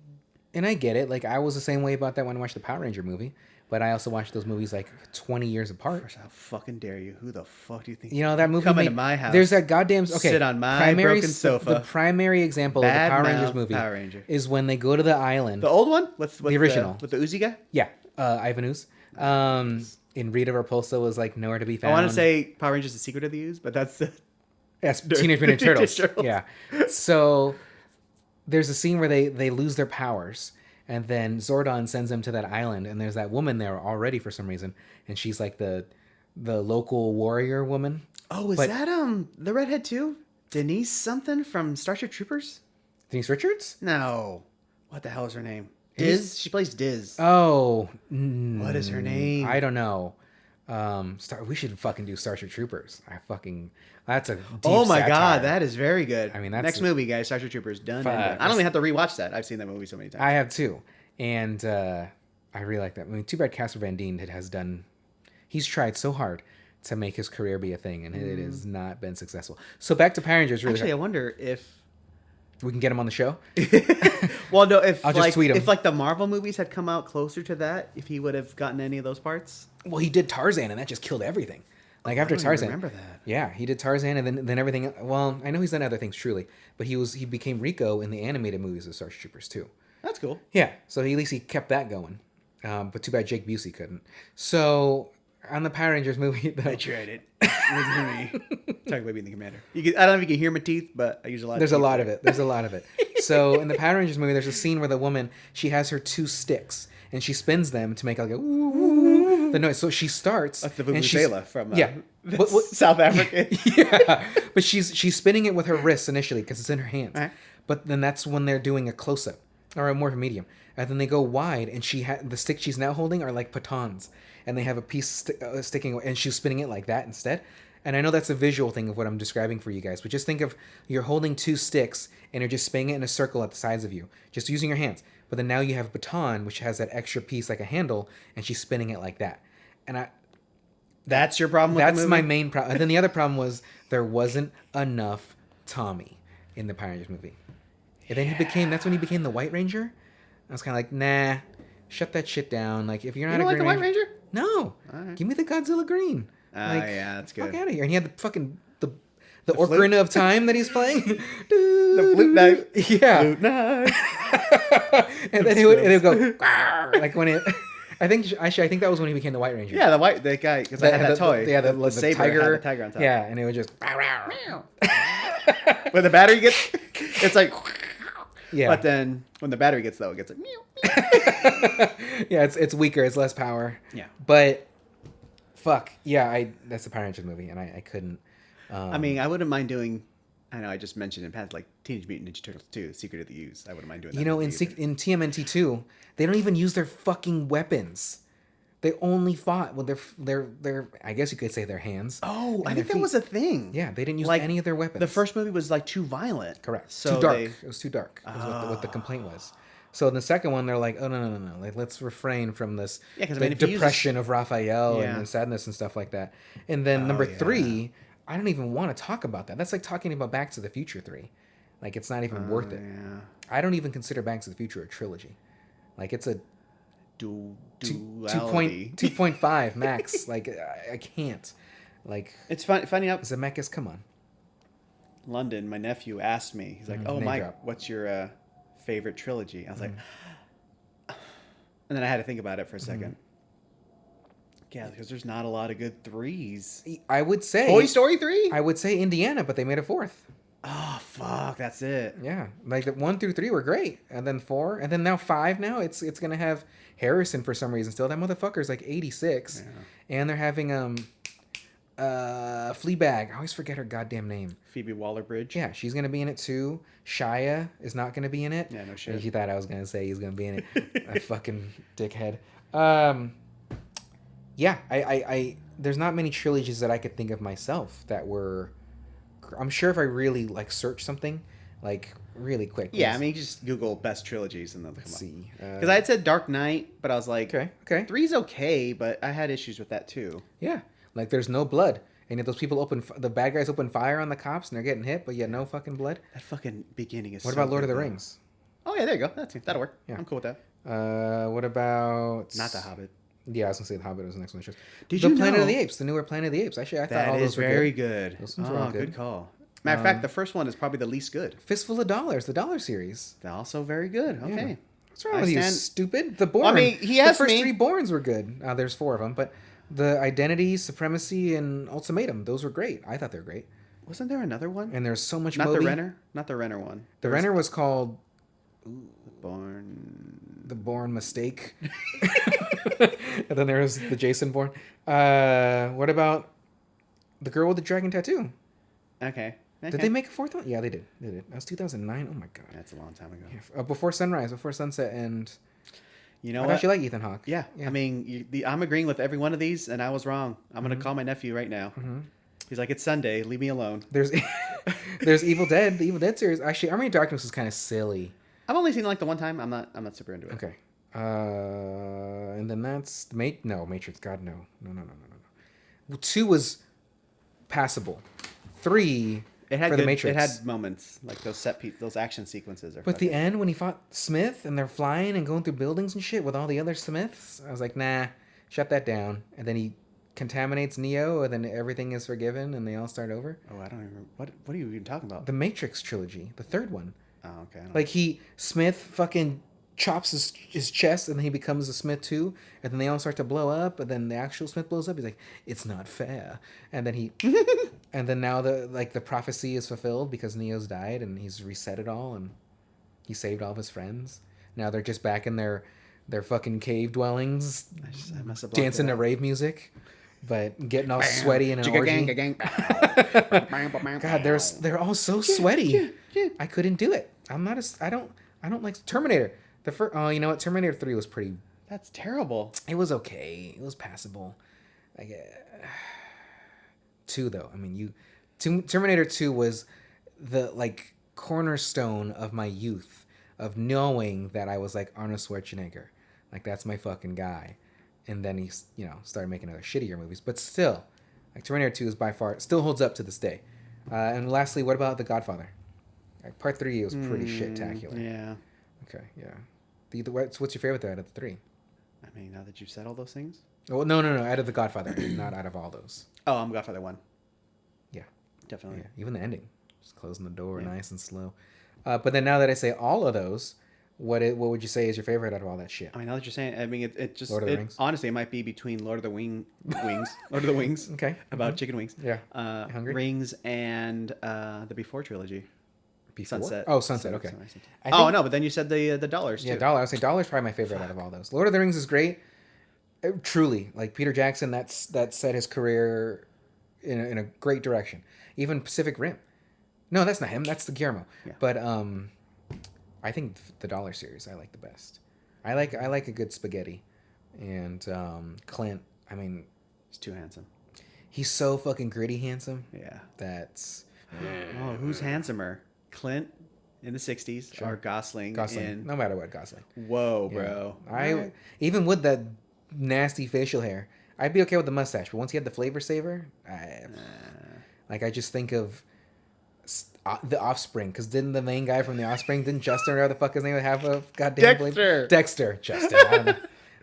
And I get it. Like, I was the same way about that when I watched the Power Ranger movie. But I also watched those movies, like, 20 years apart. First, how fucking dare you? Who the fuck do you think? That movie come into my house. There's that goddamn... Okay. Sit on my broken sofa. The primary example of the Power Rangers movie Power Ranger. is when they go to the island. The old one? With the original. With the Uzi guy? Yeah. Ivan Ooze. And Rita Repulsa was, like, nowhere to be found. I want to say Power Rangers: The Secret of the Ooze, but that's the... Yes, Teenage Mutant Ninja Turtles. Yeah. So, there's a scene where they lose their powers... And then Zordon sends them to that island, and there's that woman there already for some reason, and she's like the local warrior woman. Oh, is that the redhead too? Denise something from Starship Troopers? Denise Richards? No. What the hell is her name? Diz? She plays Diz. Oh. What is her name? I don't know. We should fucking do Starship Troopers. That's a deep oh my satire. God, that is very good. I mean, that's next movie, guys. Starship Troopers done. I don't even have to rewatch that. I've seen that movie so many times. I have too, and I really like that. I mean, too bad Casper Van Dien has done. He's tried so hard to make his career be a thing, and it has not been successful. So back to Power Rangers. Really, Actually, I wonder if we can get him on the show. well, no, if I'll just tweet him. if like the Marvel movies had come out closer to that, if he would have gotten any of those parts. Well, he did Tarzan, and that just killed everything. Like after I don't even Tarzan, remember that. Yeah, he did Tarzan, and then everything. Well, I know he's done other things, truly, but he became Rico in the animated movies of Starship Troopers too. That's cool. Yeah, so at least he kept that going. But too bad Jake Busey couldn't. So on the Power Rangers movie, though, I tried it. It wasn't me. Talking about being the commander. I don't know if you can hear my teeth, but I use a lot. There's a lot of it. There's a lot of it. So in the Power Rangers movie, there's a scene where the woman, she has her 2 sticks and she spins them to make like a ooh, the noise. So she starts. That's the and she's- vuvuzela from South Africa. Yeah, but she's spinning it with her wrists initially because it's in her hands. Right. But then that's when they're doing a close up or a more of a medium, and then they go wide, and the stick she's now holding are like batons, and they have a piece sticking, and she's spinning it like that instead. And I know that's a visual thing of what I'm describing for you guys, but just think of you're holding 2 sticks and you're just spinning it in a circle at the sides of you, just using your hands. But then now you have a baton, which has that extra piece like a handle, and she's spinning it like that. And That's your problem with that's the movie? my main problem. And then the other problem was there wasn't enough Tommy in the Power Rangers movie. And then that's when he became the White Ranger. I was kind of like, nah, shut that shit down. Like, if you're not You don't a like the Green White Ranger? No. Alright. Give me the Godzilla Green. Yeah, that's good. Fuck out of here. And he had the fucking, the Ocarina of Time that he's playing. The flute knife. Yeah. Flute knife. And then it would go, "Arr!" Like when it, I think that was when he became the White Ranger. Yeah, the guy, because I had that toy. The saber tiger. had the tiger on top. Yeah, and it would just, When the battery gets, it's like, yeah. but then when the battery gets low, it gets like, Yeah, it's weaker. It's less power. Yeah. But, fuck. Yeah, that's the Power Rangers movie, and I couldn't. I mean, I wouldn't mind doing. I know I just mentioned in past like Teenage Mutant Ninja Turtles 2, Secret of the Ooze. I wouldn't mind doing that. You know, in TMNT 2, they don't even use their fucking weapons. They only fought with their I guess you could say their hands. Oh, I and think their that was feet. a thing. Yeah, they didn't use Like, any of their weapons. The first movie was like too violent. Correct. So too dark. It was too dark. Is what the complaint was. So in the second one, they're like, oh no. Like, let's refrain from this the depression of Raphael and sadness and stuff like that. And then number 3, I don't even want to talk about that. That's like talking about Back to the Future 3. Like, it's not even worth it. Yeah. I don't even consider Back to the Future a trilogy. Like, it's a Duality. 2.5 max. Like, I can't. Like, It's funny out. Zemeckis, come on. London, my nephew asked me. He's like, "Oh, name Mike, drop. what's your favorite trilogy?" I was like, and then I had to think about it for a second. Yeah, because there's not a lot of good 3s. I would say Toy Story 3? I would say Indiana, but they made a 4th. Oh, fuck, that's it. Yeah, like the 1 through 3 were great, and then 4, and then now 5. Now it's gonna have Harrison for some reason still. That motherfucker's like 86, and they're having Fleabag. I always forget her goddamn name. Phoebe Waller-Bridge. Yeah, she's gonna be in it too. Shia is not gonna be in it. Yeah, no shit. He thought I was gonna say he's gonna be in it. A fucking dickhead. Yeah, I there's not many trilogies that I could think of myself that were. I'm sure if I really like search something, like really quick. Yeah, I mean, you just Google best trilogies and they'll come up. See, Because I had said Dark Knight, but I was like, okay. 3's okay, but I had issues with that too. Yeah, like there's no blood, and if those people the bad guys open fire on the cops and they're getting hit, but yet no fucking blood. That fucking beginning is. What so about Lord of good, the though. Rings? Oh yeah, there you go. That'll work. Yeah. I'm cool with that. What about Not The Hobbit. Yeah, I was gonna say The Hobbit was the next one. Did the you Planet know- of the Apes, the newer Planet of the Apes. Actually, I thought all That those is were very good. good. Those ones were all good good. call. Matter of fact, the first one is probably the least good. Fistful of Dollars, the Dollar series. They're also very good. Okay. Yeah. What's wrong with you, stupid? The Bourne. I mean, he the asked first me- 3 Bournes were good. There's 4 of them, but the Identity, Supremacy, and Ultimatum, those were great. I thought they were great. Wasn't there another one? And there's so much Not Moby. the Renner. Not the Renner one. The Renner was called Born. The Bourne Mistake. And then there was the Jason Bourne. What about the girl with the dragon tattoo? Okay. Did they make a 4th one? Yeah, they did. That was 2009. Oh my god. That's a long time ago. Yeah, Before Sunrise, Before Sunset, and You know I what? thought you like Ethan Hawke. Yeah. I mean, I'm agreeing with every one of these, and I was wrong. I'm gonna call my nephew right now. He's like, "It's Sunday. Leave me alone." There's Evil Dead. The Evil Dead series. Actually, Army of Darkness was kind of silly. I've only seen it like the one time. I'm not super into it. Okay. And then that's Matrix. God, no. 2 was passable. 3 It had for good, the Matrix. It had moments like those action sequences. But the end when he fought Smith and they're flying and going through buildings and shit with all the other Smiths, I was like, nah, shut that down. And then he contaminates Neo, and then everything is forgiven, and they all start over. Oh, I don't even. What are you even talking about? The Matrix trilogy, the third one. Oh, okay. Like Smith fucking chops his chest, and then he becomes a Smith too, and then they all start to blow up, and then the actual Smith blows up. He's like, it's not fair, and then he, and then now the prophecy is fulfilled because Neo's died, and he's reset it all, and he saved all of his friends. Now they're just back in their fucking cave dwellings, I must have dancing to rave music. But getting all sweaty in an orgy. God, they're all so sweaty. I couldn't do it. I don't like Terminator. The first, oh, you know what? Terminator 3 was pretty. That's terrible. It was okay. It was passable. Like 2 though. I mean, Terminator 2 was the like cornerstone of my youth, of knowing that I was like Arnold Schwarzenegger, like that's my fucking guy. And then he, started making other shittier movies. But still, like Terminator 2 is by far, still holds up to this day. And lastly, what about The Godfather? Like, Part 3 was pretty shit-tacular. Yeah. Okay, yeah. What's your favorite out of the 3? I mean, now that you've said all those things. Oh, no. Out of The Godfather, not out of all those. Oh, I'm Godfather 1. Yeah. Definitely. Yeah. Even the ending. Just closing the door nice and slow. But then now that I say all of those, what would you say is your favorite out of all that shit? I mean, now that you're saying, I mean, it just Lord of the Rings? Honestly, it might be between Lord of the Wings, Lord of the Wings. Okay. About chicken wings. Yeah. Hungry? Rings and the Before trilogy. Before? Sunset. Oh, Sunset. Okay. No, but then you said the dollars too. Yeah, dollar. I would say dollar's probably my favorite out of all those. Lord of the Rings is great. Truly, like Peter Jackson, that set his career in a great direction. Even Pacific Rim. No, that's not him. That's the Guillermo. Yeah. But I think the dollar series I like the best. I like a good spaghetti, and Clint. I mean, he's too handsome. He's so fucking gritty handsome. Yeah. That's. Oh, who's handsomer? Clint in the 60s or Gosling? No matter what, Gosling. Whoa, bro. Yeah. Even with that nasty facial hair, I'd be okay with the mustache. But once he had the flavor saver, I just think of The Offspring. Because didn't the main guy from The Offspring, didn't Justin, or whatever the fuck his name, have a goddamn Dexter? Dexter. Justin. I don't know.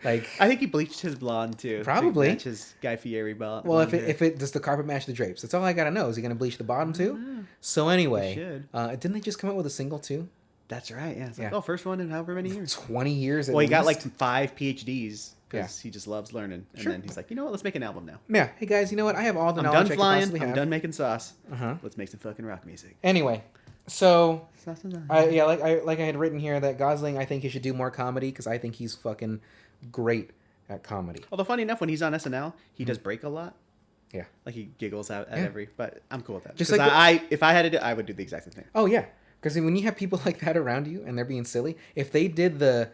Like, I think he bleached his blonde too. Probably. To match his Guy Fieri blonde. Well, if it does the carpet match the drapes? That's all I gotta know. Is he gonna bleach the bottom too? So anyway, didn't they just come out with a single too? That's right. Yeah. It's like, first one in however many years. 20 years. Well, he got like 5 PhDs because he just loves learning. And Sure. then he's like, you know what? Let's make an album now. Yeah. Hey guys, you know what? I have all the I'm knowledge done I flying. could possibly have. I'm done making sauce. Uh-huh. Let's make some fucking rock music. Anyway, so I like I had written here that Gosling, I think he should do more comedy because I think he's fucking great at comedy. Although funny enough, when he's on SNL, he does break a lot. Yeah. Like he giggles at every. But I'm cool with that. Just Just like if I had to do, I would do the exact same thing. Oh yeah, because when you have people like that around you and they're being silly, if they did the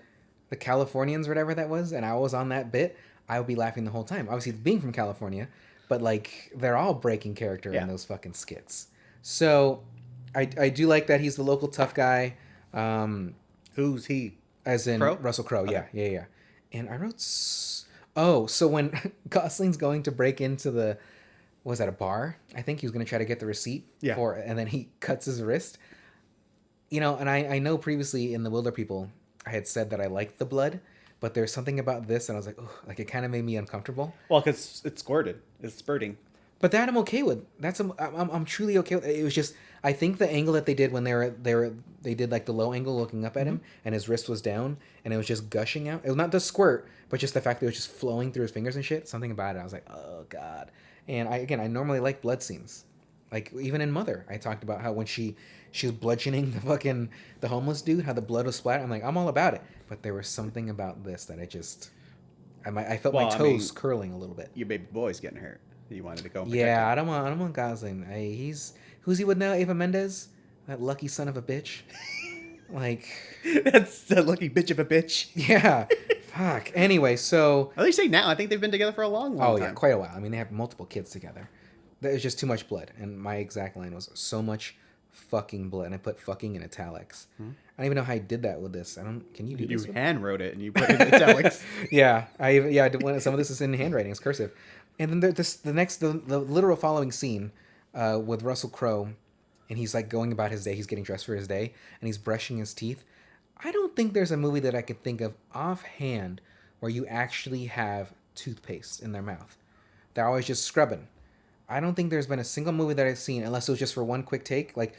Californians or whatever that was, and I was on that bit, I would be laughing the whole time. Obviously, being from California, but like they're all breaking character in those fucking skits. So I do like that he's the local tough guy. Who's he? As in Crowe? Russell Crowe. Okay. Yeah. And I wrote. So when Gosling's going to break into was that a bar? I think he was going to try to get the receipt for it, and then he cuts his wrist. And I know previously in The Wilder People, I had said that I liked the blood, but there's something about this, and I was like, oh, like it kind of made me uncomfortable. Well, because it's squirted. It's spurting. But that I'm okay with. I'm truly okay with. It was just, I think the angle that they did when they did like the low angle looking up at him, and his wrist was down, and it was just gushing out. It was not the squirt, but just the fact that it was just flowing through his fingers and shit. Something about it, I was like, oh god. And I normally like blood scenes, like even in Mother, I talked about how when she was bludgeoning the homeless dude, how the blood was splattered. I'm like, I'm all about it. But there was something about this that I felt my toes curling a little bit. Your baby boy's getting hurt. You wanted to go. Yeah, I don't want Gosling. Who's he with now? Eva Mendes, that lucky son of a bitch. Like, that's a lucky bitch of a bitch. Yeah, fuck. Anyway, so at least say now. I think they've been together for a long time. Oh yeah, quite a while. I mean, they have multiple kids together. There's just too much blood, and my exact line was so much fucking blood, and I put fucking in italics. I don't even know how I did that with this. Can you do this? You hand wrote it and you put it in italics. Yeah, I did. Some of this is in handwriting. It's cursive. And then the literal following scene with Russell Crowe, and he's like going about his day. He's getting dressed for his day, and he's brushing his teeth. I don't think there's a movie that I could think of offhand where you actually have toothpaste in their mouth. They're always just scrubbing. I don't think there's been a single movie that I've seen, unless it was just for one quick take, like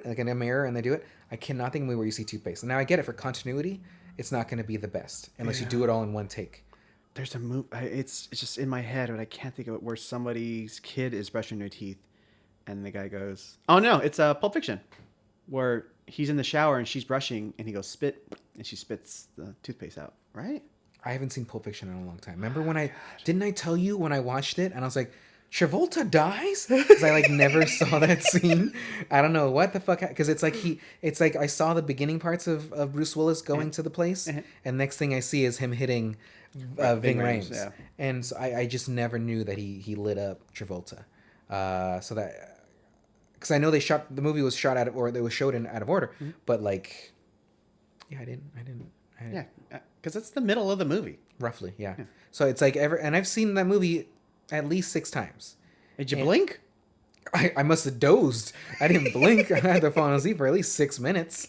in a mirror, and they do it. I cannot think of a movie where you see toothpaste. Now I get it, for continuity, it's not going to be the best unless you do it all in one take. There's a movie. It's just in my head, but I can't think of it. Where somebody's kid is brushing their teeth, and the guy goes, "Oh no, it's Pulp Fiction," where he's in the shower and she's brushing, and he goes spit, and she spits the toothpaste out. Right? I haven't seen Pulp Fiction in a long time. Remember when didn't I tell you when I watched it and I was like, Travolta dies? Because I like never saw that scene. I don't know what the fuck, because it's like I saw the beginning parts of Bruce Willis going to the place, and next thing I see is him hitting Ving Rhames. Yeah. And so I just never knew that he lit up Travolta. So that, because I know the movie was shot out of, or it was showed in out of order, but like, yeah, I didn't. Yeah, because it's the middle of the movie. Roughly, yeah. So it's like and I've seen that movie at least 6 times. Did you blink? I must have dozed. I didn't blink. I had to fall asleep for at least 6 minutes.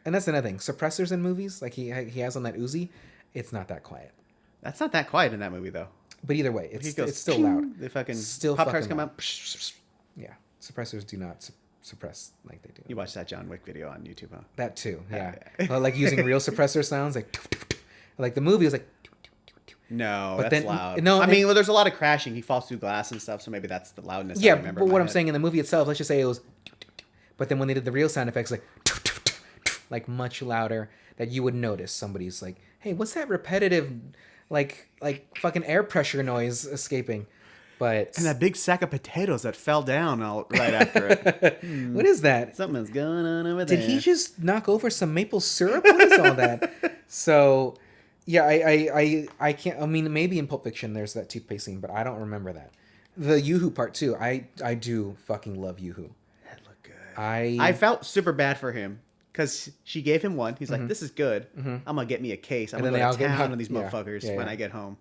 And that's another thing. Suppressors in movies, like he has on that Uzi, it's not that quiet. That's not that quiet in that movie, though. But either way, it's still loud. The fucking still Pop-Tarts come loud. out. Yeah. Suppressors do not suppress like they do. You watched that John Wick video on YouTube, huh? That too, yeah. Like using real suppressor sounds, like the movie was like... No, but that's then, loud. No, I mean, well, there's a lot of crashing. He falls through glass and stuff, so maybe that's the loudness. Yeah, I remember but what I'm head. saying in the movie itself, let's just say it was... But then when they did the real sound effects, like much louder, that you would notice somebody's like, hey, what's that repetitive, like fucking air pressure noise escaping? But and that big sack of potatoes that fell down right after it. What is that? Something's going on over there. Did he just knock over some maple syrup? What is all that? So, yeah, I can't. I mean, maybe in Pulp Fiction there's that toothpaste scene, but I don't remember that. The Yoo-Hoo part too. I do fucking love Yoo-Hoo. That looked good. I felt super bad for him because she gave him one. He's like, "This is good. I'm gonna get me a case. I'm gonna go to town on these motherfuckers when I get home."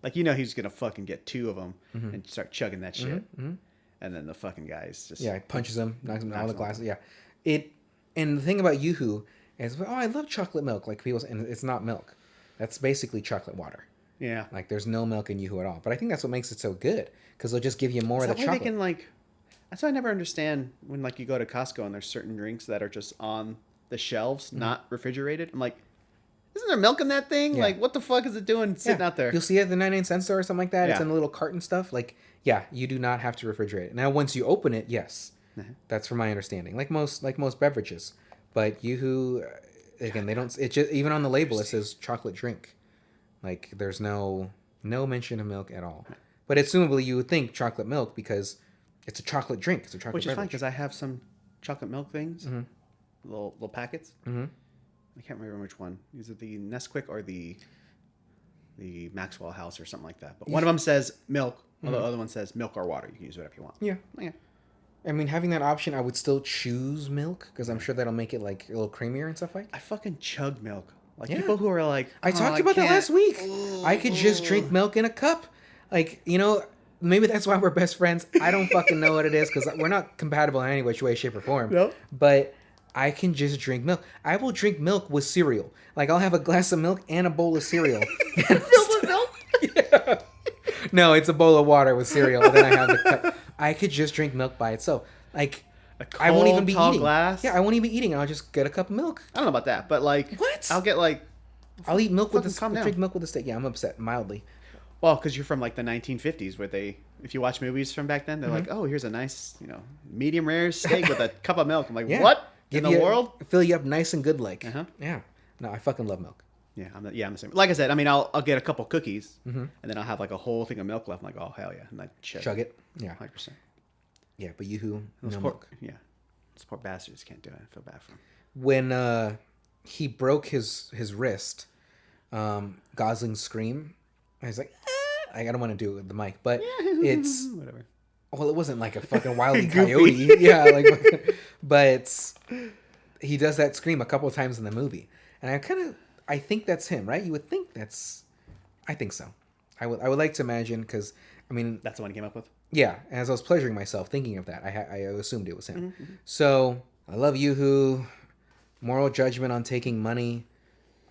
Like, you know, he's gonna fucking get 2 of them and start chugging that shit. And then the fucking guy's just he punches him, knocks him all the glasses. Yeah, and the thing about Yoo-Hoo is, I love chocolate milk. Like people, and it's not milk. That's basically chocolate water. Yeah, like there's no milk in Yoo-Hoo at all. But I think that's what makes it so good, because they'll just give you more of the chocolate. They can, like, that's why I never understand when, like, you go to Costco and there's certain drinks that are just on the shelves, not refrigerated. I'm like, isn't there milk in that thing? Yeah. Like, what the fuck is it doing sitting out there? You'll see it at the 99-cent store or something like that. Yeah. It's in the little carton stuff. Like, yeah, you do not have to refrigerate it. Now, once you open it, yes. That's from my understanding. Like most beverages. But Yoo-Hoo, again, they don't... It just, even on the label, it says chocolate drink. Like, there's no mention of milk at all. But assumably, you would think chocolate milk because it's a chocolate drink. It's a chocolate Which is beverage. fine, because I have some chocolate milk things. Little packets. I can't remember which one. Is it the Nesquik or the Maxwell House or something like that? But one of them says milk, while the other one says milk or water. You can use whatever you want. Yeah. I mean, having that option, I would still choose milk, because I'm sure that'll make it like a little creamier and stuff like. I fucking chug milk. Like people who are like, I talked about that last week. I could just drink milk in a cup. Like, you know, maybe that's why we're best friends. I don't fucking know what it is, because we're not compatible in any which way, shape, or form. Nope. But I can just drink milk. I will drink milk with cereal. Like, I'll have a glass of milk and a bowl of cereal. Filled with milk? Yeah. No, it's a bowl of water with cereal, and then I have the cup. I could just drink milk by itself. Like, I won't even be eating. Glass? Yeah, I won't even be eating. I'll just get a cup of milk. I don't know about that, but like, what? I'll get like, I'll eat milk with drink milk with a steak. Yeah, I'm upset mildly. Well, because you're from like the 1950s, where if you watch movies from back then, they're like, oh, here's a nice, medium rare steak with a cup of milk. I'm like, what in the world? Fill you up nice and good, like. Yeah. No, I fucking love milk. Yeah, I'm the same. Like I said, I mean, I'll get a couple cookies, and then I'll have like a whole thing of milk left. I'm like, oh hell yeah, and I chug it. Yeah, 100%. Yeah, but Yoo-Hoo, no milk. Yeah, those poor bastards can't do it. I feel bad for him. When he broke his wrist, Gosling's scream. I was like, I don't want to do it with the mic, but it's whatever. Well, it wasn't like a fucking wily coyote. Yeah, like, but he does that scream a couple of times in the movie, and I think that's him, right? You would think I think so. I would like to imagine, because I mean, That's the one he came up with. yeah. As I was pleasuring myself thinking of that, I assumed it was him. Mm-hmm. So I love Yoo-hoo. Moral judgment on taking money.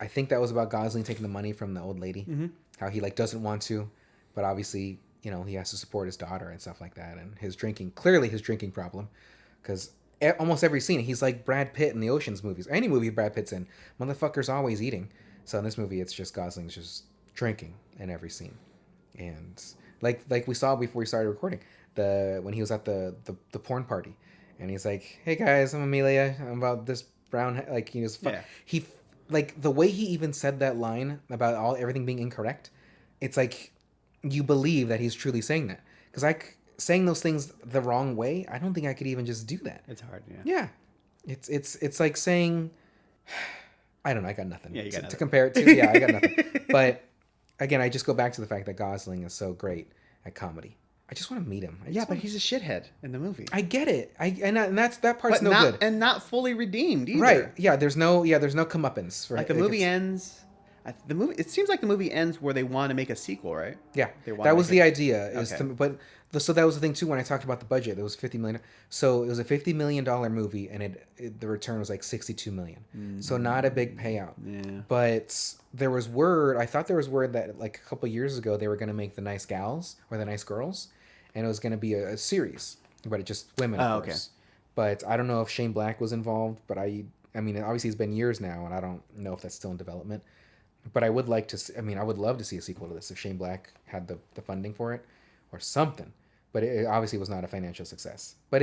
I think that was about Gosling taking the money from the old lady. Mm-hmm. How he like doesn't want to, but obviously he has to support his daughter and stuff like that, and his drinking problem, because almost every scene he's like Brad Pitt in the Ocean's movies. Any movie Brad Pitt's in, motherfucker's always eating. So in this movie, it's just Gosling's just drinking in every scene, and like we saw before we started recording, when he was at the porn party, and he's like, "Hey guys, I'm Amelia. I'm about this brown." Like he was, he like the way he even said that line about everything being incorrect. It's like you believe that he's truly saying that, because saying those things the wrong way, I don't think I could even just do that. It's hard, yeah. Yeah, it's like saying, I don't know. I got nothing. Yeah, you got nothing to compare it to. Yeah, I got nothing. But again, I just go back to the fact that Gosling is so great at comedy. I just want to meet him. But he's a shithead in the movie. I get it. That part's but no good, and not fully redeemed either. Right? Yeah. There's no comeuppance for like the movie ends. The movie. It seems like the movie ends where they want to make a sequel, right? Yeah, that was the idea. Okay. So that was the thing too. When I talked about the budget, it was $50 million. So it was a $50 million movie, and the return was like $62 million. Mm-hmm. So not a big payout. Yeah. But there was word. I thought there was word that like a couple years ago they were going to make The Nice Gals or The Nice Girls, and it was going to be a series, but it just women, of course. Okay. But I don't know if Shane Black was involved. But I mean, obviously it's been years now, and I don't know if that's still in development. But I would like to. I mean, I would love to see a sequel to this if Shane Black had the funding for it, or something. But it obviously was not a financial success. But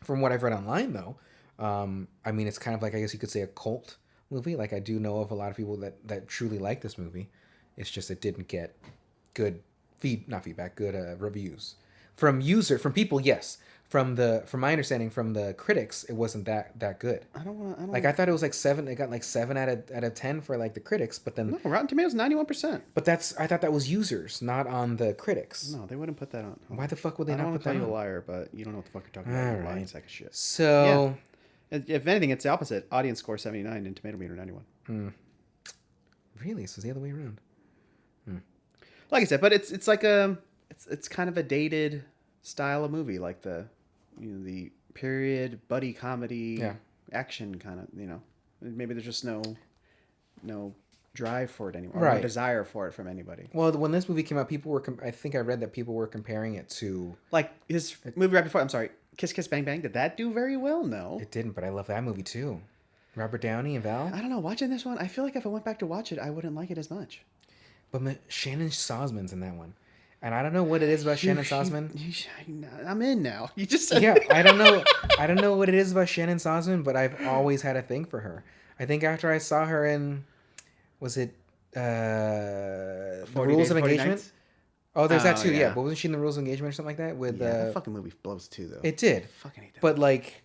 from what I've read online though, I mean, it's kind of like, I guess you could say, a cult movie. Like I do know of a lot of people that truly like this movie. It's just it didn't get good good reviews from people. Yes. From my understanding from the critics, it wasn't that good. I thought it was like 7. It got like 7 out of 10 for like the critics, but then Rotten Tomatoes 91%. But I thought that was users, not on the critics. No, they wouldn't put that on. Why the fuck would they not put that on? I don't want to call you a liar, but you don't know what the fuck you're talking about. You're lying sack of shit. So, yeah. If anything, it's the opposite. Audience score 79 and Tomato Meter 91. Really? So it's the other way around. Like I said, but it's like it's kind of a dated style of movie, like the period buddy comedy action kind of, maybe there's just no drive for it anymore, no desire for it from anybody. Well, when this movie came out, people were I think I read that people were comparing it to like his movie right before. I'm sorry, Kiss Kiss Bang Bang. Did that do very well? No, it didn't. But I love that movie too. Robert Downey and Val. I don't know. Watching this one, I feel like if I went back to watch it, I wouldn't like it as much. But Shannon Sosman's in that one. And I don't know what it is about Shannon Sosman. I'm in now. You just I don't know. I don't know what it is about Shannon Sosman, but I've always had a thing for her. I think after I saw her in, was it The Rules of Engagement? Nights? Oh, there's that too. Yeah, but wasn't she in The Rules of Engagement or something like that? With that fucking movie blows too, though. It did. I fucking hate that. But like,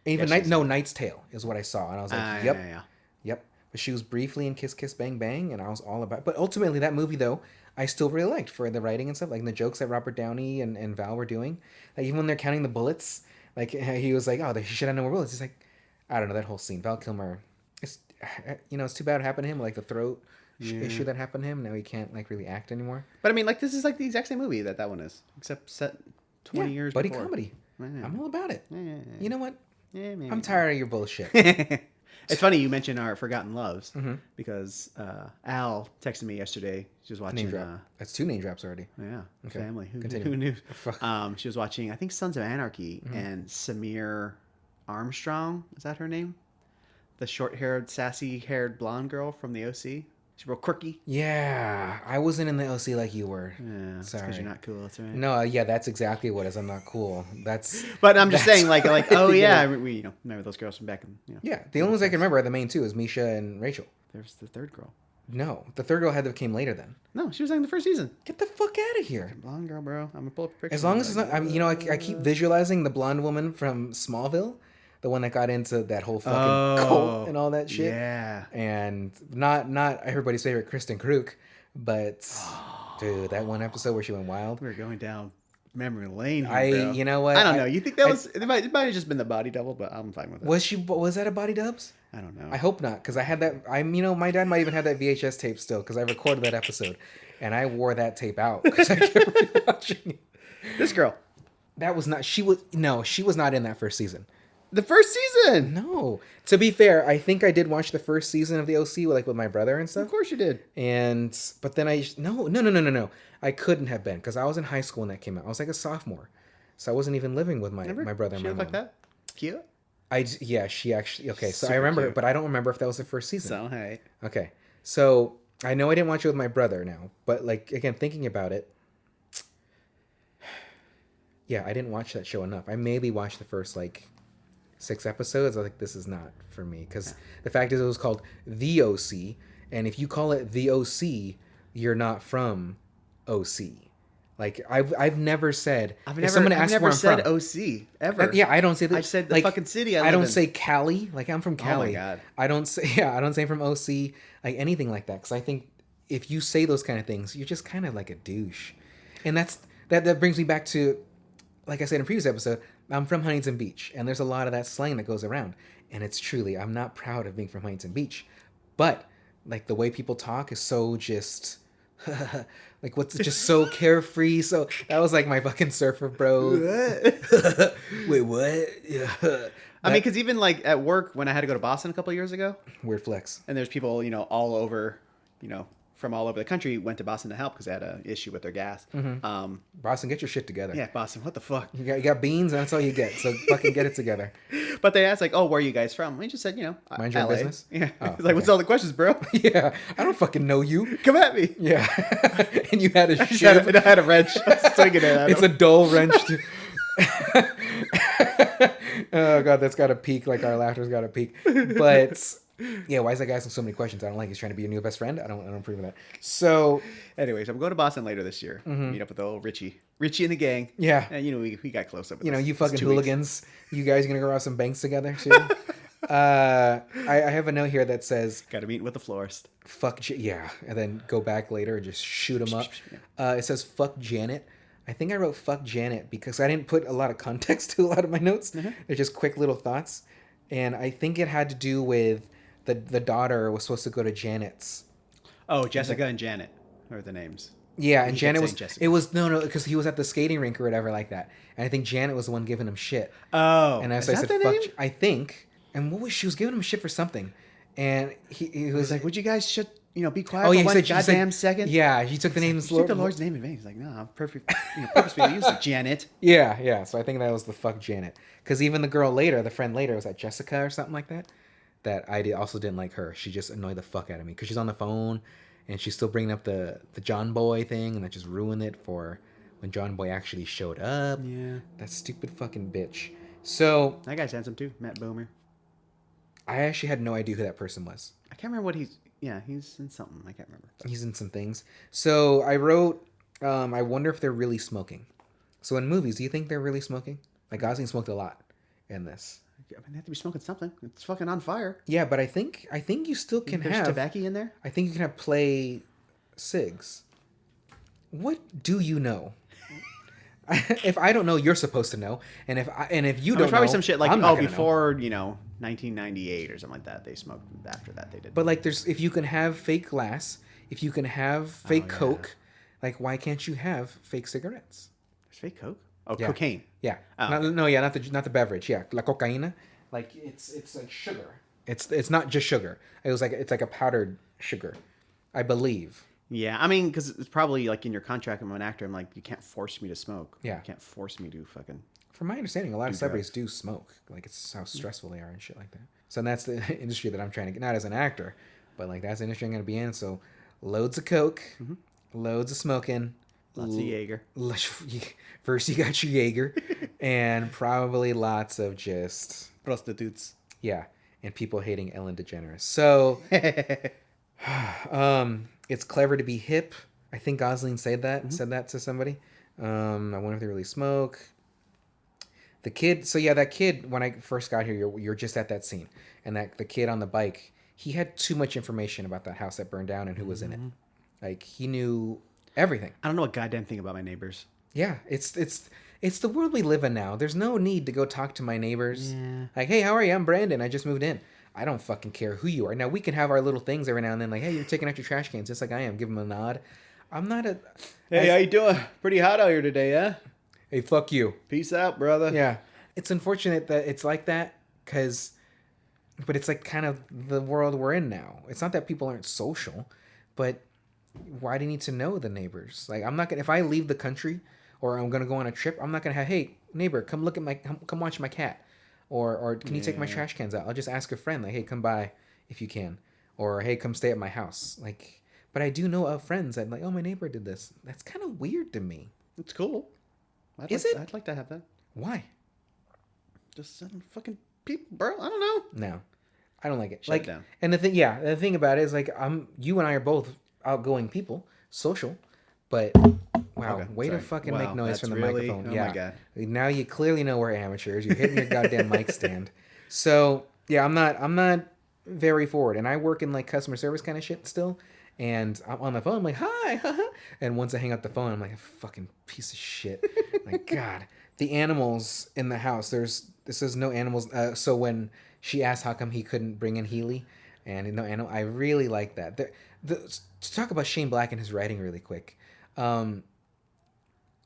even Knight's Tale is what I saw, and I was like, yep. But she was briefly in Kiss Kiss Bang Bang, and I was all about. But ultimately, that movie though, I still really liked for the writing and stuff, like the jokes that Robert Downey and Val were doing. Like even when they're counting the bullets, like he was like, "Oh, they should have no more bullets." He's like, I don't know, that whole scene. Val Kilmer, it's it's too bad it happened to him, like the throat issue that happened to him. Now he can't like really act anymore. But I mean, like this is like the exact same movie that one is, except set 20 years buddy before. Comedy. I'm all about it. You know what? Maybe. I'm tired of your bullshit. It's funny you mentioned our Forgotten Loves because Al texted me yesterday. She was watching. Name drop. That's 2 name drops already. Yeah, okay. Family. Who knew? She was watching, I think, Sons of Anarchy, and Samir Armstrong, is that her name? The short-haired, sassy-haired blonde girl from the OC. She's real quirky. Yeah, I wasn't in the OC like you were. Yeah, sorry. Because you're not cool. That's right. No, yeah, that's exactly what it is. I'm not cool. That's. But I'm just saying, like, oh yeah, we remember those girls from back in. Yeah, the only ones I can remember are the main 2 is Misha and Rachel. There's the third girl. No, the third girl came later then. No, she was in the first season. Get the fuck out of here. Blonde girl, bro. I'm gonna pull up a picture. As long as it's not, I mean, I keep visualizing the blonde woman from Smallville. The one that got into that whole fucking cult and all that shit. Yeah. And not everybody's favorite Kristen Kruk, but dude, that one episode where she went wild. We're going down memory lane here, bro. You know what? I don't know. You think that was it might have just been the body double, but I'm fine with it. Was that a body dubs? I don't know. I hope not, because I had that. My dad might even have that VHS tape still, because I recorded that episode. and I wore that tape out because I kept rewatching it. This girl. That was not. She was no. She was not in that first season. The first season. No. To be fair, I think I did watch the first season of the OC with my brother and stuff. Of course you did. But then no. I couldn't have been because I was in high school when that came out. I was like a sophomore, so I wasn't even living with my brother and She my looked mom. like that. Cute. She actually okay. So I Super remember, cute. but I don't remember if that was the first season. So hey. Okay, so I know I didn't watch it with my brother now, but like again, thinking about it, yeah, I didn't watch that show enough. I maybe watched the first like 6 episodes. I was like, this is not for me because the fact is it was called The OC, and if you call it The OC, you're not from OC. Like I've never said. I've if never. someone I've asks never where I'm said from, OC ever. yeah, I don't say that. I said the like, fucking city. I don't live in. say Cali. Like I'm from Cali. Oh my God. I don't say from OC. Like anything like that. Because I think if you say those kind of things, you're just kind of like a douche. And that brings me back to, like I said in a previous episode, I'm from Huntington Beach, and there's a lot of that slang that goes around. And it's truly, I'm not proud of being from Huntington Beach, but like the way people talk is so just. Like what's just so carefree. So that was like my fucking surfer bro. Wait, what? Yeah. I mean, because even like at work when I had to go to Boston a couple of years ago, Weird flex. and there's people all over, from all over the country went to Boston to help because they had an issue with their gas. Boston, get your shit together. Yeah, Boston, what the fuck? You got beans, and that's all you get. So fucking get it together. But they asked like, "Oh, where are you guys from?" We just said, Mind your LA. business? Yeah, Oh, it's like, what's all the questions, bro? Yeah, I don't fucking know you. Come at me. Yeah, and you had a I shiv. had a wrench. I was swinging it at It's him. a dull wrench. Oh god, that's got a peak. Like our laughter's got a peak. But yeah, why is that guy asking so many questions? I don't like. He's trying to be your new best friend. I don't approve of that. So, Anyways, I'm going to Boston later this year. Meet up with old Richie and the gang. yeah, And we got close up. you fucking hooligans. You guys gonna go rob some banks together soon? I have a note here that says Got to meet with the florist. fuck yeah, and then go back later and just shoot him up. It says fuck Janet. I think I wrote fuck Janet because I didn't put a lot of context to a lot of my notes. They're just quick little thoughts, and I think it had to do with the daughter was supposed to go to Janet's. Oh, Jessica and Janet are the names. Yeah, and You kept Janet was saying Jessica. it was no because he was at the skating rink or whatever like that, and I think Janet was the one giving him shit. Oh, And is I that said the fuck. name? I think, and what was she was giving him shit for something, and he was He's like, would you guys be quiet oh for yeah, one he said goddamn second? Yeah, he took the name. You took the Lord's name in vain. He's like, no, I'm perfect. Purposefully used it, Janet. Yeah. So I think that was the fuck Janet. Because even the girl later, the friend later, was that Jessica or something like that? That also didn't like her. She just annoyed the fuck out of me. Because she's on the phone, and she's still bringing up the John Boy thing, and that just ruined it for when John Boy actually showed up. Yeah. That stupid fucking bitch. So, That guy's handsome too, Matt Bomer. I actually had no idea who that person was. I can't remember what he's... Yeah, he's in something. I can't remember. He's in some things. So, I wrote, I wonder if they're really smoking. So, in movies, do you think they're really smoking? Like, Gosling smoked a lot in this. I mean, they have to be smoking something. It's fucking on fire. Yeah, but I think you still can There's have tobacco in there? I think you can have play cigs. What do you know? If I don't know, you're supposed to know, and if you don't There's probably know, some shit like, I'm not gonna know. before, 1998 or something like that. They smoked. After that, they did. But like, if you can have fake glass, if you can have fake yeah. Coke, like why can't you have fake cigarettes? There's fake Coke? Oh, Yeah. cocaine. Yeah, Oh. not the beverage. Yeah, la cocaína, like it's like sugar. It's not just sugar. It's like a powdered sugar, I believe. Yeah, I mean, because it's probably like in your contract. I'm an actor. I'm like, you can't force me to smoke. Yeah. You can't force me to fucking. From my understanding, a lot of celebrities do smoke. Like, it's how stressful they are and shit like that. So that's the industry that I'm trying to get, not as an actor, but like that's the industry I'm going to be in. So loads of Coke, loads of smoking. Lots of Jaeger. First you got your Jaeger, and probably lots of just, Prostitutes. yeah, and people hating Ellen DeGeneres. So it's clever to be hip. I think Gosling said that to somebody. I wonder if they really smoke. The kid, so yeah, that kid, when I first got here, you're just at that scene. And the kid on the bike, he had too much information about that house that burned down and who was in it. Like, he knew everything. I don't know a goddamn thing about my neighbors. Yeah, it's the world we live in now. There's no need to go talk to my neighbors. Yeah. Like, hey, how are you? I'm Brandon. I just moved in. I don't fucking care who you are. Now, we can have our little things every now and then, like, hey, you're taking out your trash cans, just like I am. Give them a nod. I'm not a. Hey, how you doing? Pretty hot out here today, yeah? Hey, fuck you. Peace out, brother. Yeah, it's unfortunate that it's like that but it's like kind of the world we're in now. It's not that people aren't social, but why do you need to know the neighbors? Like, I'm not gonna, if I leave the country or I'm gonna go on a trip, I'm not gonna have, hey neighbor, come look at come watch my cat, or can you take my trash cans out? I'll just ask a friend, like, hey, come by if you can, or hey, come stay at my house. Like, but I do know of friends that like, oh, my neighbor did this. That's kind of weird to me. It's cool. I'd like to have that. Why? Just fucking people, bro. I don't know. No, I don't like it. Shut like, it down. And the thing about it is like, you and I are both outgoing people, social, but wow, Okay, way to sorry. fucking Wow, make noise that's from the really- microphone. oh Yeah. my God. Now you clearly know we're amateurs. You're hitting your goddamn mic stand. So yeah, I'm not very forward, and I work in like customer service kind of shit still. And I'm on the phone, I'm like, hi, and once I hang up the phone, I'm like, a fucking piece of shit. Like, God, the animals in the house. This says no animals. So when she asked how come he couldn't bring in Healy, and no animal, I really like that. To talk about Shane Black and his writing really quick, I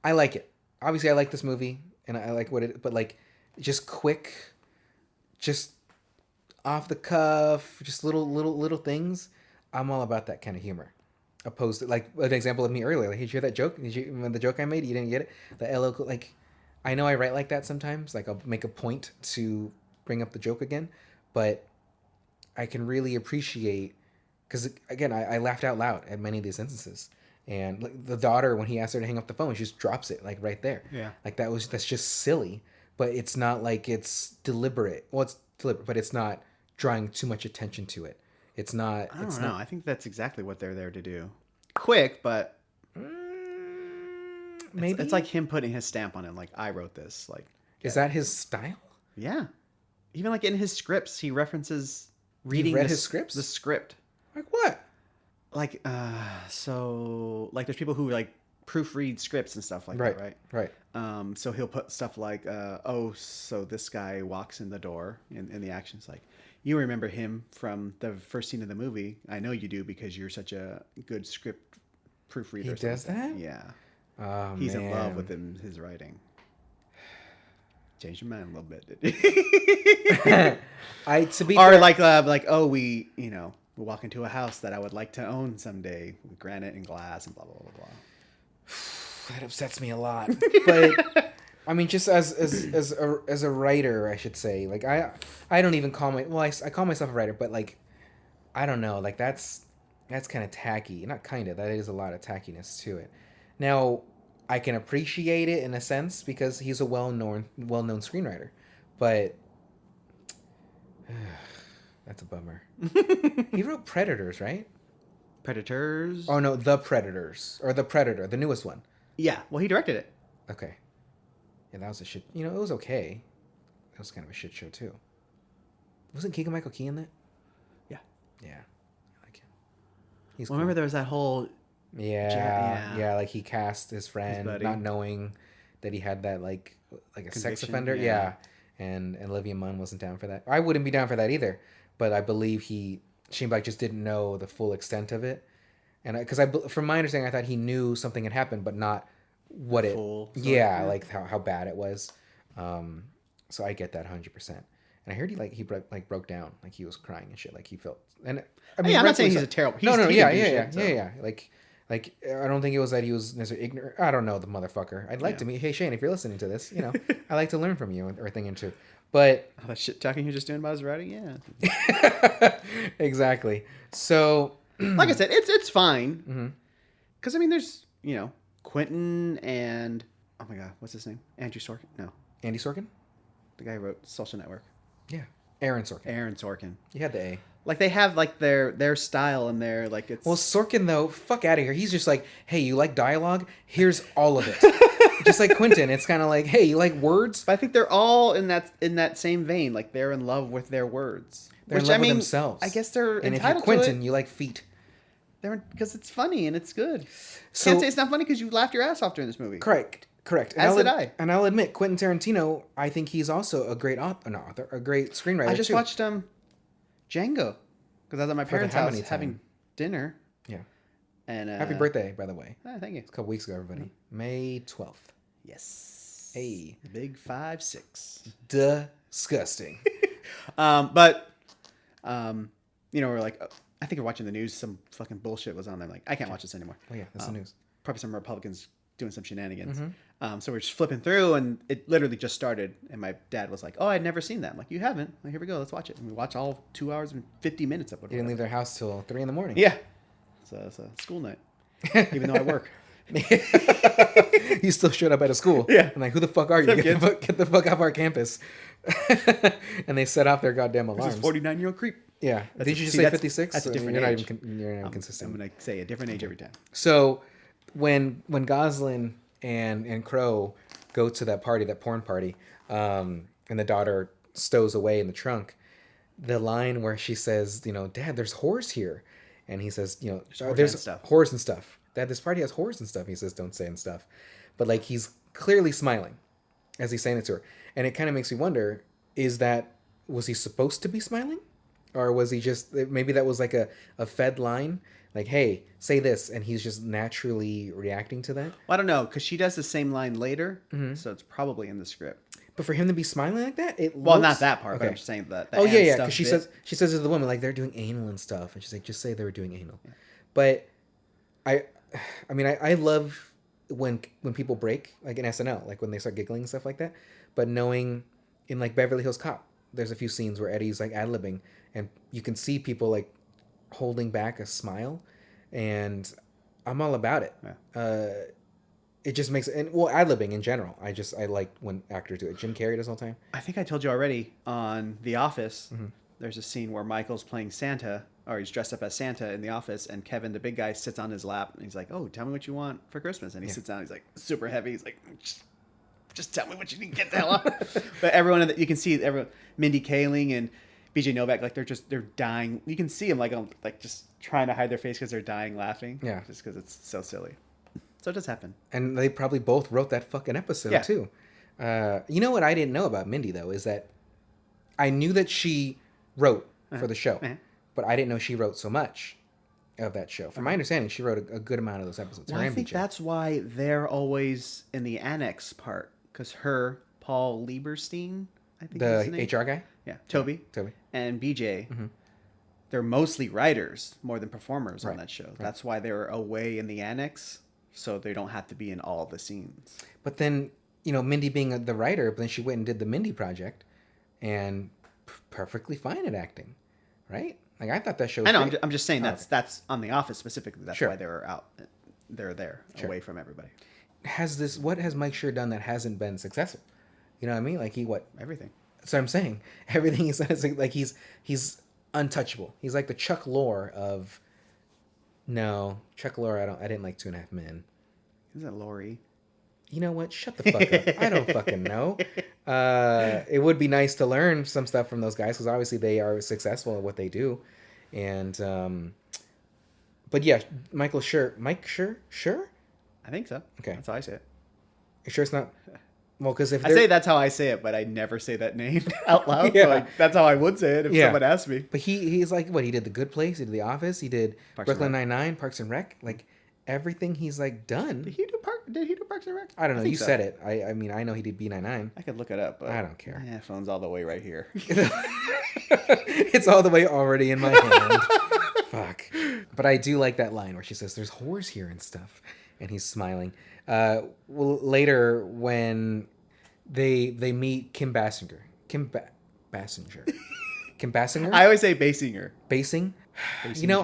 like it. Obviously, I like this movie, and I like but like, just quick, just off the cuff, just little things. I'm all about that kind of humor. Opposed to, like, an example of me earlier. Like, did you hear that joke? The joke I made? You didn't get it? The LO, like, I know I write like that sometimes. Like, I'll make a point to bring up the joke again. But I can really appreciate, because, again, I laughed out loud at many of these instances. And like, the daughter, when he asked her to hang up the phone, she just drops it, like, right there. Yeah. Like, that's just silly. But it's not like it's deliberate. Well, it's deliberate, but it's not drawing too much attention to it. It's not. I don't know. I think that's exactly what they're there to do. Quick, but Maybe it's like him putting his stamp on it. Like, I wrote this. Like, is that his style? yeah. Even like in his scripts, he references Read his scripts. The script. Like what? Like, so like there's people who like proofread scripts and stuff like that, right? Right. So he'll put stuff like, oh, so this guy walks in the door, and the action's like, you remember him from the first scene of the movie. I know you do because you're such a good script proofreader. He does that? Yeah. Oh, He's man. in love with his writing. Changed your mind a little bit, did he? To be or fair, like, oh, we walk into a house that I would like to own someday with granite and glass and blah blah blah blah. that upsets me a lot. But I mean, just as a writer, I should say, like, I don't even call I call myself a writer, but like, I don't know, like, that's kind of tacky. Not kind of, that is a lot of tackiness to it. Now, I can appreciate it in a sense because he's a well-known screenwriter, but that's a bummer. He wrote Predators, right? Predators. Oh no, The Predators, or The Predator, the newest one. Yeah, well, he directed it. Okay. Yeah, that was a shit. You know, it was okay. That was kind of a shit show too. Wasn't Keegan-Michael Key in that? Yeah. Yeah, I like him. He's Well, remember there was that whole yeah, like he cast his friend buddy. not knowing that he had that like a sex Conviction, offender. yeah. And Olivia Munn wasn't down for that. I wouldn't be down for that either. But I believe Shane Black just didn't know the full extent of it. And because from my understanding, I thought he knew something had happened, but not what it. Yeah, like how bad it was. So I get that 100%. And I heard he broke down, like he was crying and shit, like he felt. And I mean, I'm not saying he's a terrible. Yeah. Like I don't think it was that he was necessarily ignorant. I don't know the motherfucker. I'd like to meet. Hey Shane, if you're listening to this, I like to learn from you or a thing or two. But all that shit talking you're just doing about his writing, yeah. Exactly. So, like I said, it's fine. Because I mean, there's Quentin and oh my god, what's his name? Andrew Sorkin? No, Andy Sorkin, the guy who wrote Social Network. Yeah, Aaron Sorkin. Aaron Sorkin. You had the A. Like they have like their style and their like it's. Well, Sorkin though, fuck out of here. He's just like, hey, you like dialogue? Here's all of it. Just like Quentin, it's kind of like, hey, you like words? But I think they're all in that same vein. Like they're in love with their words. They're in love with themselves. I guess they're and entitled if you're Quentin, to it. you like feet. Because it's funny and it's good. So, can't say it's not funny because you laughed your ass off during this movie. Correct. As did I. And I'll admit, Quentin Tarantino, I think he's also a great author, a great screenwriter. I just too. watched Django because I was at my parents' house having dinner. Yeah. And Happy birthday, by the way. Thank you. It's a couple weeks ago, everybody. May 12th. Yes. Hey. The big 5-6. Disgusting. We're like, I think we're watching the news. Some fucking bullshit was on there. Like, I can't watch this anymore. Oh, yeah, that's the news. Probably some Republicans doing some shenanigans. So we're just flipping through, and it literally just started. And my dad was like, "Oh, I'd never seen that." I'm like, "You haven't? Well, here we go. Let's watch it." And we watch all 2 hours and 50 minutes of it. They didn't leave their house till 3 a.m. Yeah. So it's a school night, even though I work. You still showed up at a school. Yeah. I'm like, who the fuck are you? Get the fuck off our campus. And they set off their goddamn alarms. This is 49-year-old creep. Yeah. Did you just say 56? That's a different you're age. You're not even consistent. I'm going to say a different age every time. So when Gosling and Crowe go to that party, that porn party, and the daughter stows away in the trunk, the line where she says, "Dad, there's whores here." And he says, there's whores and stuff. Dad, this party has whores and stuff. He says, "Don't say and stuff." But like, he's clearly smiling as he's saying it to her. And it kind of makes me wonder, was he supposed to be smiling? Or was he just, maybe that was like a fed line? Like, hey, say this. And he's just naturally reacting to that? Well, I don't know, because she does the same line later. So it's probably in the script. But for him to be smiling like that, not that part, but I'm just saying that. Oh, yeah. Because she says to the woman, like, they're doing anal and stuff. And she's like, just say they were doing anal. Yeah. But I love when people break, like in SNL, like when they start giggling and stuff like that. But knowing in like Beverly Hills Cop, there's a few scenes where Eddie's like ad-libbing, and you can see people like holding back a smile, and I'm all about it. Yeah. It just makes ad-libbing in general. I like when actors do it. Jim Carrey does all the time. I think I told you already on The Office. Mm-hmm. There's a scene where Michael's playing Santa, or he's dressed up as Santa in the office, and Kevin, the big guy, sits on his lap, and he's like, "Oh, tell me what you want for Christmas." And he sits down, he's like super heavy. He's like, just tell me what you need to get the hell out. But everyone, you can see Mindy Kaling and BJ Novak, like they're dying. You can see them like just trying to hide their face because they're dying laughing. Yeah, just because it's so silly. So it does happen. And they probably both wrote that fucking episode too. You know what I didn't know about Mindy though is that I knew that she wrote for the show, but I didn't know she wrote so much of that show. From my understanding, she wrote a good amount of those episodes. Well, I think that's why they're always in the annex part, because Paul Lieberstein, I think the HR guy, Toby, and BJ, they're mostly writers more than performers on that show. Right. That's why they're away in the annex, so they don't have to be in all the scenes. But then, Mindy being the writer, but then she went and did the Mindy Project, and perfectly fine at acting, right? Like I thought that show was I know. I'm just saying that's on The Office specifically. That's why they're out. They're there away from everybody. What has Mike Schur done that hasn't been successful? You know what I mean? Like everything. So I'm saying everything he says, like he's untouchable. He's like the Chuck Lorre of. No, Chuck Lorre. I didn't like 2.5 Men. Isn't that Lori? You know what? Shut the fuck up. I don't fucking know. It would be nice to learn some stuff from those guys because obviously they are successful at what they do. And, but yeah, Mike Schur? Sure? I think so. Okay. That's how I say it. You sure it's not? Well, because if I say that's how I say it, but I never say that name out loud. Yeah. So that's how I would say it if someone asked me. But he's like, what? He did The Good Place. He did The Office. He did Brooklyn Nine-Nine, Parks and Rec. Like everything he's like done. Did he do Parks and Rec? I don't know. You said it. I mean, I know he did B99. I could look it up. But I don't care. Yeah, phone's all the way right here. It's all the way already in my hand. Fuck. But I do like that line where she says, "There's whores here and stuff," and he's smiling. Later when they meet Kim Basinger. Kim Basinger? I always say Basinger. Basinger?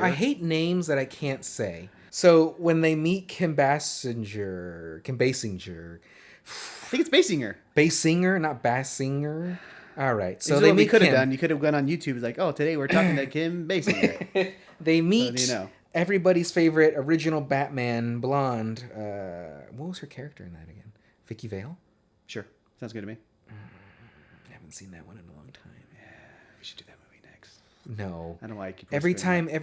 I hate names that I can't say. So when they meet Kim Basinger. I think it's Basinger. Basinger, not Basinger. All right. So they could have done. You could have gone on YouTube. It's like, oh, today we're talking to Kim Basinger. They meet everybody's favorite original Batman blonde. What was her character in that again? Vicky Vale? Sure. Sounds good to me. I haven't seen that one in a long time. Yeah, we should do that movie next. No. I don't know why I keep every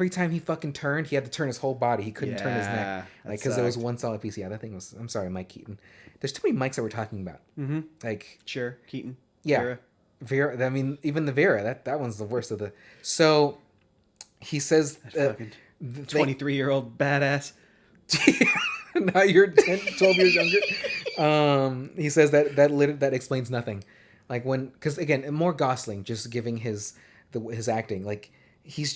time he fucking turned, he had to turn his whole body. He couldn't turn his neck. Like, because there was one solid piece. Yeah, that thing was... I'm sorry, Mike Keaton. There's too many Mikes that we're talking about. Mm-hmm. Like... Sure, Keaton. Yeah. Vera. I mean, even the Vera. That one's the worst of the... So, he says... that fucking 23-year-old badass. Now you're 10, 12 years younger. He says that explains nothing. Like when, because again, more Gosling just giving his acting. Like he's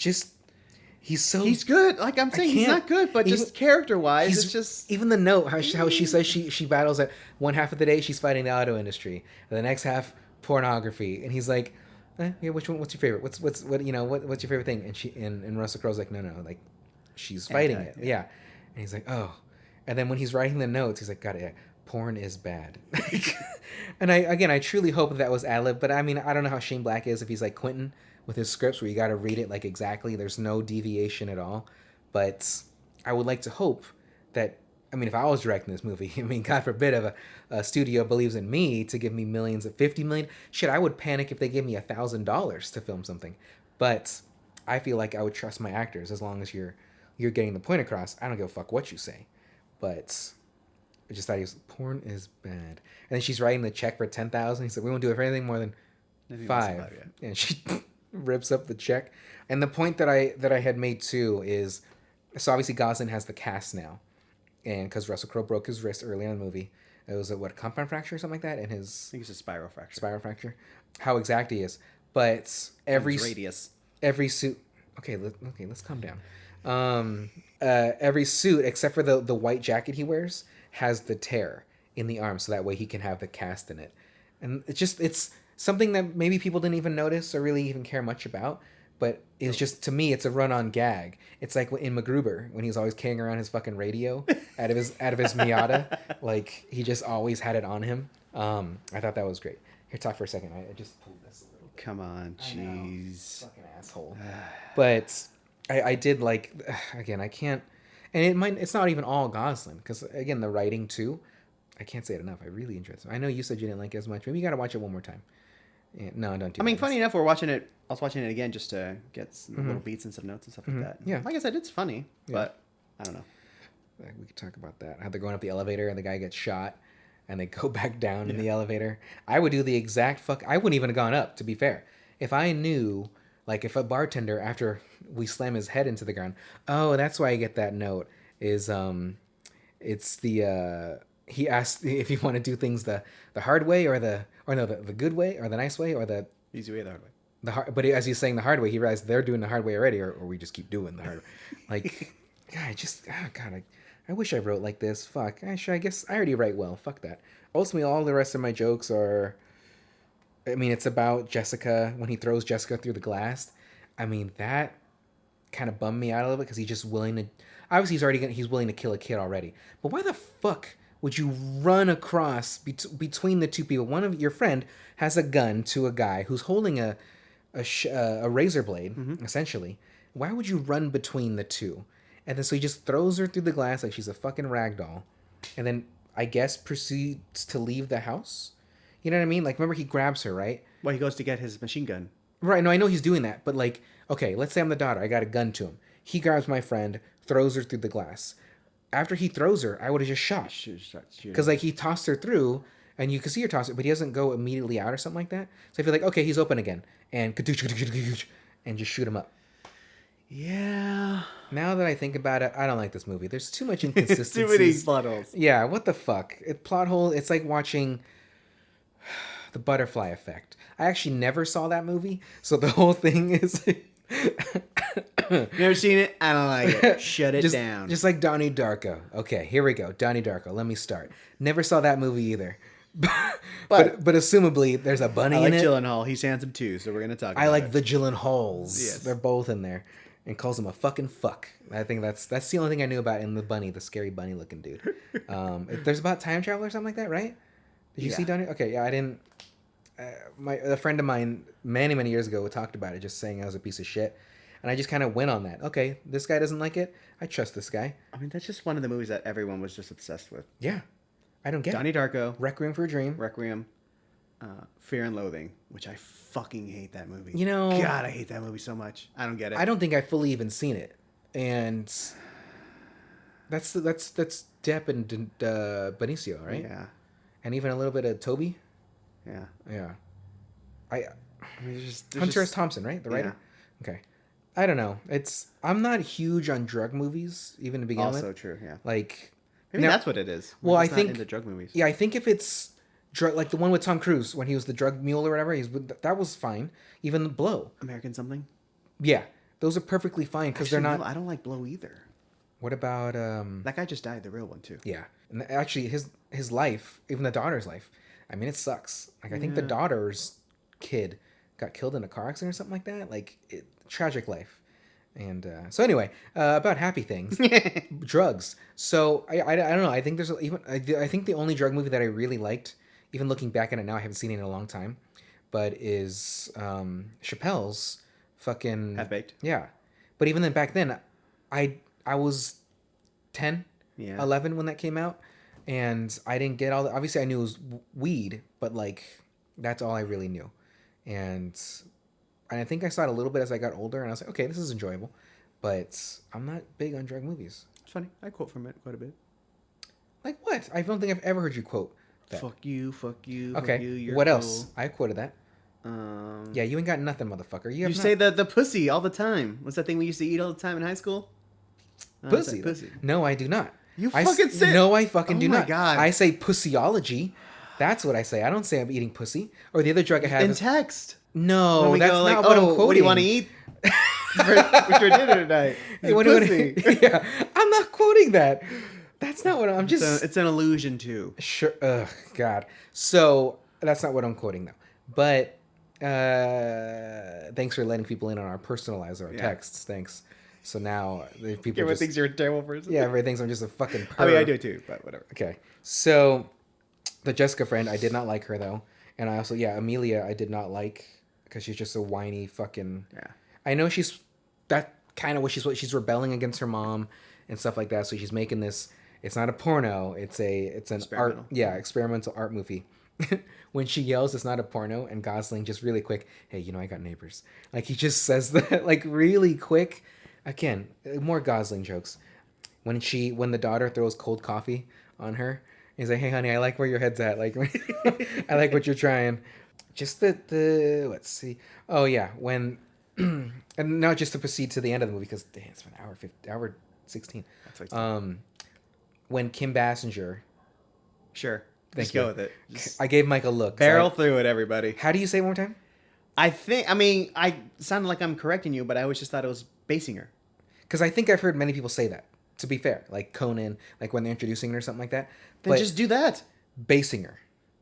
He's good. Like I'm saying, he's not good, but just character wise, it's just even the note how she says she battles that one half of the day she's fighting the auto industry, and the next half pornography, and he's like, yeah, which one? What's your favorite? What's what you know? What's your favorite thing? And Russell Crowe's like, no, like she's fighting it, yeah. And he's like, oh, and then when he's writing the notes, he's like, got it. Porn is bad. And I truly hope that was ad-lib, but I mean, I don't know how Shane Black is, if he's like Quentin with his scripts where you got to read it like exactly, there's no deviation at all. But I would like to hope that, I mean, if I was directing this movie, I mean, God forbid if a studio believes in me to give me millions of 50 million, shit, I would panic if they gave me $1,000 to film something. But I feel like I would trust my actors as long as you're getting the point across. I don't give a fuck what you say. But I just thought he was, porn is bad. And then she's writing the check for $10,000. He said, we won't do it for anything more than $5. And she rips up the check. And the point that I had made too is, so obviously Gosling has the cast now, and because Russell Crowe broke his wrist early in the movie, it was a compound fracture or something like that, and I think it's a spiral fracture. Spiral fracture. How exact he is, but every suit. Okay, let's calm down. Every suit except for the white jacket he wears has the tear in the arm, so that way he can have the cast in it, and it's something that maybe people didn't even notice or really even care much about. But it's just, to me, it's a run-on gag. It's like in MacGruber when he was always carrying around his fucking radio out of his Miata. Like, he just always had it on him. I thought that was great. Here, talk for a second. I just pulled this a little bit. Come on, jeez. Fucking asshole. But I did like, again, I can't, and it's not even all Gosling, because again, the writing too, I can't say it enough. I really enjoyed it. I know you said you didn't like it as much. Maybe you got to watch it one more time. Yeah, no, don't do that. I mean, funny enough, I was watching it again just to get some little beats and some notes and stuff like that. Yeah. Like I said, it's funny, but I don't know. We could talk about that. How they're going up the elevator and the guy gets shot and they go back down in the elevator. I would do the exact I wouldn't even have gone up, to be fair. If I knew, like if a bartender, after we slam his head into the ground, oh, that's why I get that note, is it's the... he asked if you want to do things the hard way or the good way or the nice way or the easy way, the hard way. But as he's saying the hard way, he realized they're doing the hard way already, or we just keep doing the hard way. Like, God, I wish I wrote like this. Fuck. I guess I already write well. Fuck that. Ultimately, all the rest of my jokes are, I mean, it's about Jessica, when he throws Jessica through the glass. I mean, that kind of bummed me out a little bit, because he's just willing to, obviously he's willing to kill a kid already. But why the fuck would you run across between the two people? One of your friend has a gun to a guy who's holding a razor blade, essentially. Why would you run between the two? And then so he just throws her through the glass like she's a fucking rag doll, and then I guess proceeds to leave the house. You know what I mean? Like, remember, he grabs her, right? Well, he goes to get his machine gun. Right. No, I know he's doing that, but like, okay, let's say I'm the daughter. I got a gun to him. He grabs my friend, throws her through the glass. After he throws her, I would have just shot. Because, like, he tossed her through, and you can see her toss it, but he doesn't go immediately out or something like that. So I feel like, okay, he's open again. And just shoot him up. Yeah. Now that I think about it, I don't like this movie. There's too much inconsistency. Too many plot holes. Yeah, what the fuck? Plot hole, it's like watching The Butterfly Effect. I actually never saw that movie, so the whole thing is... Never seen it? I don't like it. Shut it down. Just like Donnie Darko. Okay, here we go. Donnie Darko. Let me start. Never saw that movie either. but assumably there's a bunny in it. I like Gyllenhaal. He's handsome too, so we're gonna talk about it. I like the Gyllenhaals. Yes. They're both in there. And calls him a fucking fuck. I think that's the only thing I knew about in the bunny, the scary bunny looking dude. There's about time travel or something like that, right? Did you see Donnie? Okay, yeah, I didn't. A friend of mine many years ago talked about it, just saying I was a piece of shit. And I just kind of went on that. Okay, this guy doesn't like it. I trust this guy. I mean, that's just one of the movies that everyone was just obsessed with. Yeah. I don't get Donnie Darko. Requiem for a Dream. Fear and Loathing, which I fucking hate that movie. You know... God, I hate that movie so much. I don't get it. I don't think I've fully even seen it. And that's Depp and Benicio, right? Yeah. And even a little bit of Toby. Yeah. Yeah. I mean, Hunter S. Thompson, right? The writer? Yeah. Okay. I don't know. I'm not huge on drug movies even to begin with. Also true, yeah. Like Maybe now, that's what it is. Well, We're I just not think into drug movies. Yeah, I think if it's drug, like the one with Tom Cruise when he was the drug mule or whatever, that was fine. Even Blow. American something. Yeah, those are perfectly fine because they're not. No, I don't like Blow either. What about That guy just died, the real one too. Yeah, and actually his life, even the daughter's life. I mean, it sucks. Like I think the daughter's kid got killed in a car accident or something like that. Like tragic life. And so anyway, about happy things, drugs. So I don't know. I think there's even I think the only drug movie that I really liked, even looking back at it now, I haven't seen it in a long time, but is Chappelle's fucking Half Baked. Yeah, but even then back then, I was 10, 11 when that came out, and I didn't get all the. Obviously, I knew it was weed, but like that's all I really knew, and I think I saw it a little bit as I got older, and I was like, okay, this is enjoyable, but I'm not big on drug movies. It's funny. I quote from it quite a bit. Like what? I don't think I've ever heard you quote that. Fuck you, fuck you, Okay. fuck you, you're What cool. else? I quoted that. Yeah, you ain't got nothing, motherfucker. You say the pussy all the time. What's that thing we used to eat all the time in high school? Pussy. Pussy. No, I do not. You fucking say. No, I fucking do Oh my not. God. I say pussyology. That's what I say. I don't say I'm eating pussy. Or the other drug I have In is... text. No, When we that's go not what I'm quoting. What do you want to eat for dinner tonight? Hey, what do you want to... Yeah, I'm not quoting that. That's not what I'm just... It's an illusion too. Sure. Ugh, God. So, that's not what I'm quoting, though. But, thanks for letting people in on our personalize our texts. Thanks. So now, people Everyone thinks you're a terrible person. Yeah, everybody thinks I'm just a fucking perv. I mean, I do too, but whatever. Okay. So, the Jessica friend, I did not like her, though. And I also, Amelia, I did not like because she's just a whiny fucking... Yeah. I know she's... That kind of what she's rebelling against her mom and stuff like that. So she's making this... It's not a porno. It's an art... Yeah, experimental art movie. When she yells, it's not a porno. And Gosling just really quick, hey, I got neighbors. Like, he just says that, like, really quick. Again, more Gosling jokes. When the daughter throws cold coffee on her... He's like, hey, honey, I like where your head's at. Like, I like what you're trying. Just let's see. Oh, yeah. When, and now just to proceed to the end of the movie, because damn, it's been hour 16. That's like when Kim Basinger. Sure. Just go with it. I gave Mike a look. Barrel through it, everybody. How do you say it one more time? I sounded like I'm correcting you, but I always just thought it was Basinger. Because I think I've heard many people say that. To be fair, like Conan, like when they're introducing her or something like that. Then just do that. Basinger.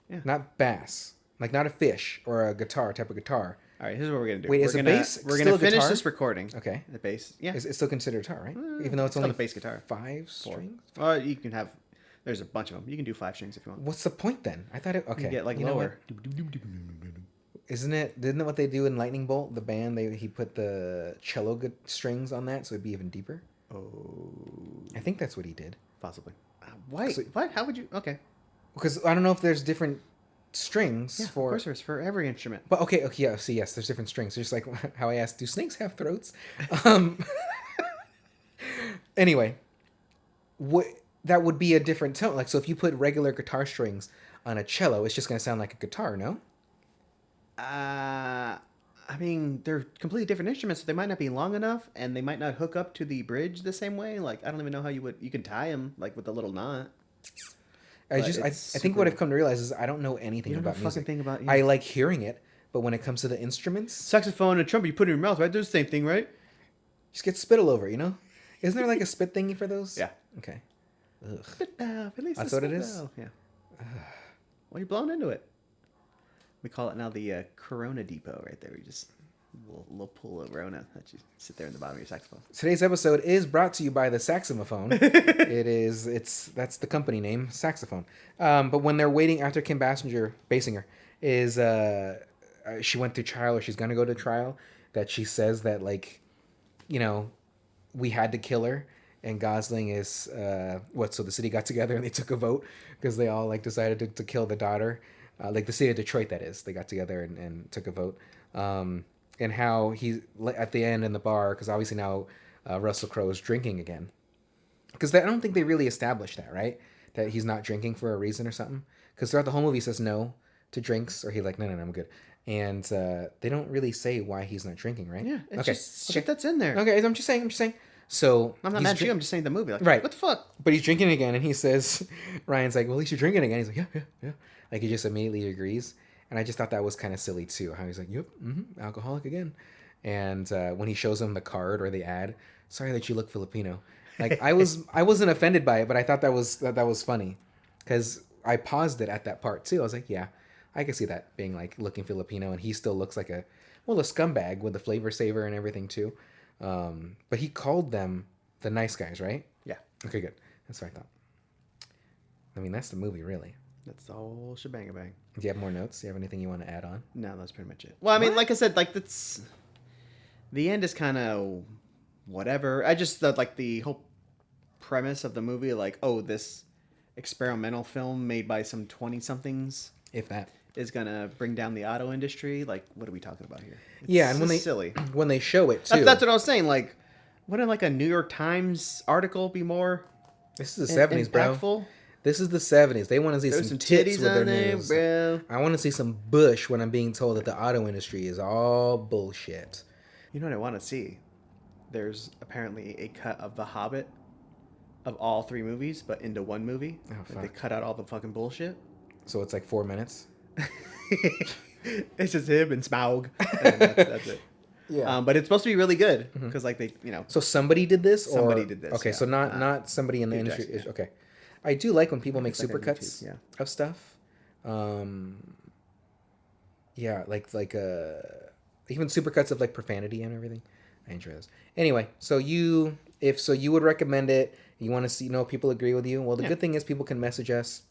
Yeah. Not bass. Like not a fish or a guitar type of guitar. All right, here's what we're gonna do. Wait, is a bass We're still gonna a finish guitar? this recording. Okay. The bass, yeah. It's still considered guitar, right? Even though it's only a bass guitar. 5 strings. Well, you can have. There's a bunch of them. You can do 5 strings if you want. What's the point then? I thought it. Okay. You get like know lower. Isn't it? Didn't it what they do in Lightning Bolt? The band he put the cello strings on that, so it'd be even deeper. Oh. I think that's what he did. Possibly. Why? What? How would you? Okay. Because I don't know if there's different strings for. Of course, there's for every instrument. But okay, yeah. So yes, there's different strings. Just like how I asked, do snakes have throats? Anyway, that would be a different tone. Like, so if you put regular guitar strings on a cello, it's just gonna sound like a guitar, no? I mean, they're completely different instruments, so they might not be long enough, and they might not hook up to the bridge the same way. Like, I don't even know how you can tie them, like, with a little knot. I think what I've come to realize is I don't know anything about music. Fucking thing about, I like hearing it, but when it comes to the instruments... Saxophone and trumpet, you put it in your mouth, right? They're the same thing, right? Just get spit all over, you know? Isn't there like a spit thingy for those? Yeah. Okay. Ugh. Spit valve, at least that's what it is? Yeah. Well, you're blown into it. We call it now the Corona Depot right there. We just little pool of Rona that you sit there in the bottom of your saxophone. Today's episode is brought to you by the Saxophone. That's the company name, Saxophone. But when they're waiting after Kim Basinger is she went through trial or she's gonna go to trial, that she says that like, we had to kill her. And Gosling is so the city got together and they took a vote because they all like decided to kill the daughter. Like the city of Detroit, that is. They got together and took a vote. And how he's at the end in the bar, because obviously now Russell Crowe is drinking again. Because I don't think they really established that, right? That he's not drinking for a reason or something. Because throughout the whole movie he says no to drinks, or he's like, no, I'm good. and they don't really say why he's not drinking, right? Yeah, it's just shit that's in there. Okay, I'm just saying. So I'm not mad at you. I'm just saying the movie. Like, right. What the fuck? But he's drinking again, and he says, Ryan's like, well, at least you're drinking again. He's like, yeah. Like, he just immediately agrees. And I just thought that was kind of silly, too. How he's like, yep, alcoholic again. And when he shows him the card or the ad, sorry that you look Filipino. Like, I wasn't offended by it, but I thought that was funny. Because I paused it at that part, too. I was like, yeah, I can see that being, like, looking Filipino. And he still looks like a scumbag with the flavor saver and everything, too. But he called them the nice guys, right? Yeah. Okay, good. That's what I thought. I mean, that's the movie, really. That's the whole shebang bang. Do you have more notes? Do you have anything you want to add on? No, that's pretty much it. Well, I mean, like I said, like that's the end is kind of whatever. I just thought like the whole premise of the movie, like, oh, this experimental film made by some 20-somethings, if that, is gonna bring down the auto industry. Like, what are we talking about here? Yeah, and when they show it too, that's what I was saying. Like, wouldn't like a New York Times article be more? This is the 70s, impactful? bro. This is the 70s. They want to see some tits with their news. Bro. I want to see some bush when I'm being told that the auto industry is all bullshit. You know what I want to see? There's apparently a cut of The Hobbit of all 3 movies, but into one movie. Oh, like fuck. they cut out all the fucking bullshit. So it's like 4 minutes. It's just him and Smaug. And that's it. Yeah. But it's supposed to be really good because, like, they, So somebody did this? Somebody did this. Okay, yeah. so not somebody in the industry. Jackson, yeah. Okay. I do like when people make It's like on supercuts YouTube, of stuff. Yeah, like even supercuts of like profanity and everything. I enjoy those. Anyway, so you would recommend it. You want to know if people agree with you. Well, the good thing is people can message us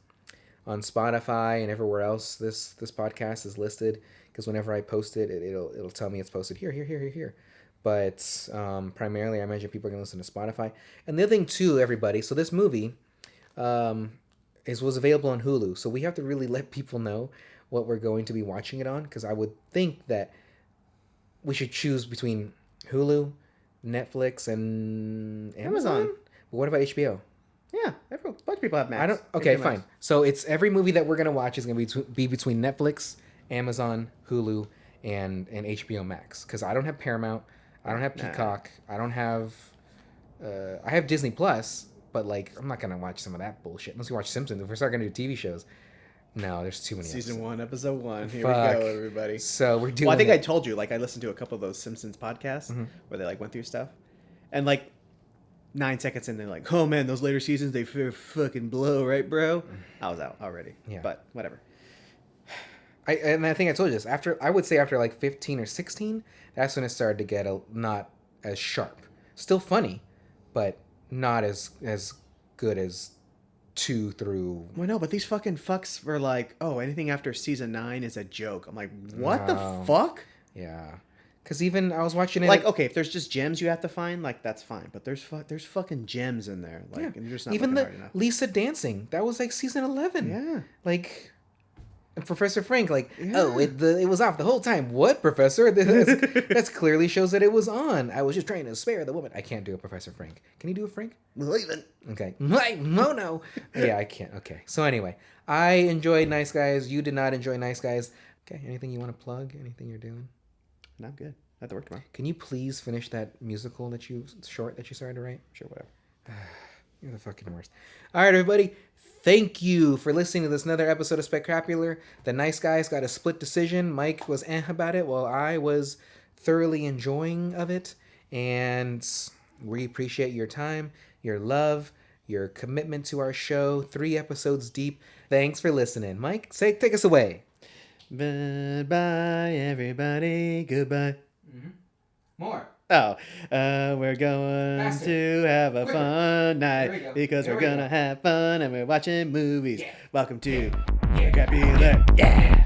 on Spotify and everywhere else this podcast is listed, because whenever I post it, it'll tell me it's posted here. But primarily, I imagine people are going to listen to Spotify. And the other thing too, everybody, so this movie was available on Hulu. So we have to really let people know what we're going to be watching it on, because I would think that we should choose between Hulu, Netflix, and Amazon. But what about HBO? Yeah, a bunch of people have Max. I don't. Okay, fine. So it's every movie that we're gonna watch is gonna be between Netflix, Amazon, Hulu, and HBO Max. Because I don't have Paramount, I don't have Peacock, I don't have. I have Disney Plus, but like I'm not gonna watch some of that bullshit unless we watch Simpsons. If we start gonna do TV shows, no, there's too many. Season 1, episode 1. Here Fuck. we go, everybody. So we're doing. Well, I think I told you, like, I listened to a couple of those Simpsons podcasts where they like went through stuff, and like 9 seconds in, they're like, "Oh man, those later seasons they fucking blow, right, bro?" I was out already. Yeah, but whatever. I think I told you this. I would say after like 15 or 16, that's when it started to get not as sharp. Still funny, but not as good as 2 through. Well, no, but these fucking fucks were like, "Oh, anything after season 9 is a joke." I'm like, what the fuck? Yeah. Because even I was watching it. Like, okay, if there's just gems you have to find, like, that's fine. But there's fucking gems in there. Like, and you're just not even looking hard enough. Lisa dancing, that was like season 11. Yeah. Like, Professor Frank, like, oh, it was off the whole time. What, Professor? That's clearly shows that it was on. I was just trying to spare the woman. I can't do a Professor Frank. Can you do a Frank? Leaving. Okay. No. Yeah, I can't. Okay. So anyway, I enjoyed Nice Guys. You did not enjoy Nice Guys. Okay. Anything you want to plug? Anything you're doing? No, I'm good. I have to work tomorrow. Can you please finish that musical that you started to write? Sure, whatever. You're the fucking worst. All right, everybody. Thank you for listening to this another episode of Specrapular. The Nice Guys got a split decision. Mike was about it, while I was thoroughly enjoying of it. And we appreciate your time, your love, your commitment to our show. 3 episodes deep. Thanks for listening. Mike, take us away. Goodbye, everybody. Goodbye. More. Oh, we're going Faster. to have a fun There we night go. because There we're we gonna go. have fun and we're watching movies. Yeah. Welcome to Specrapular. Yeah.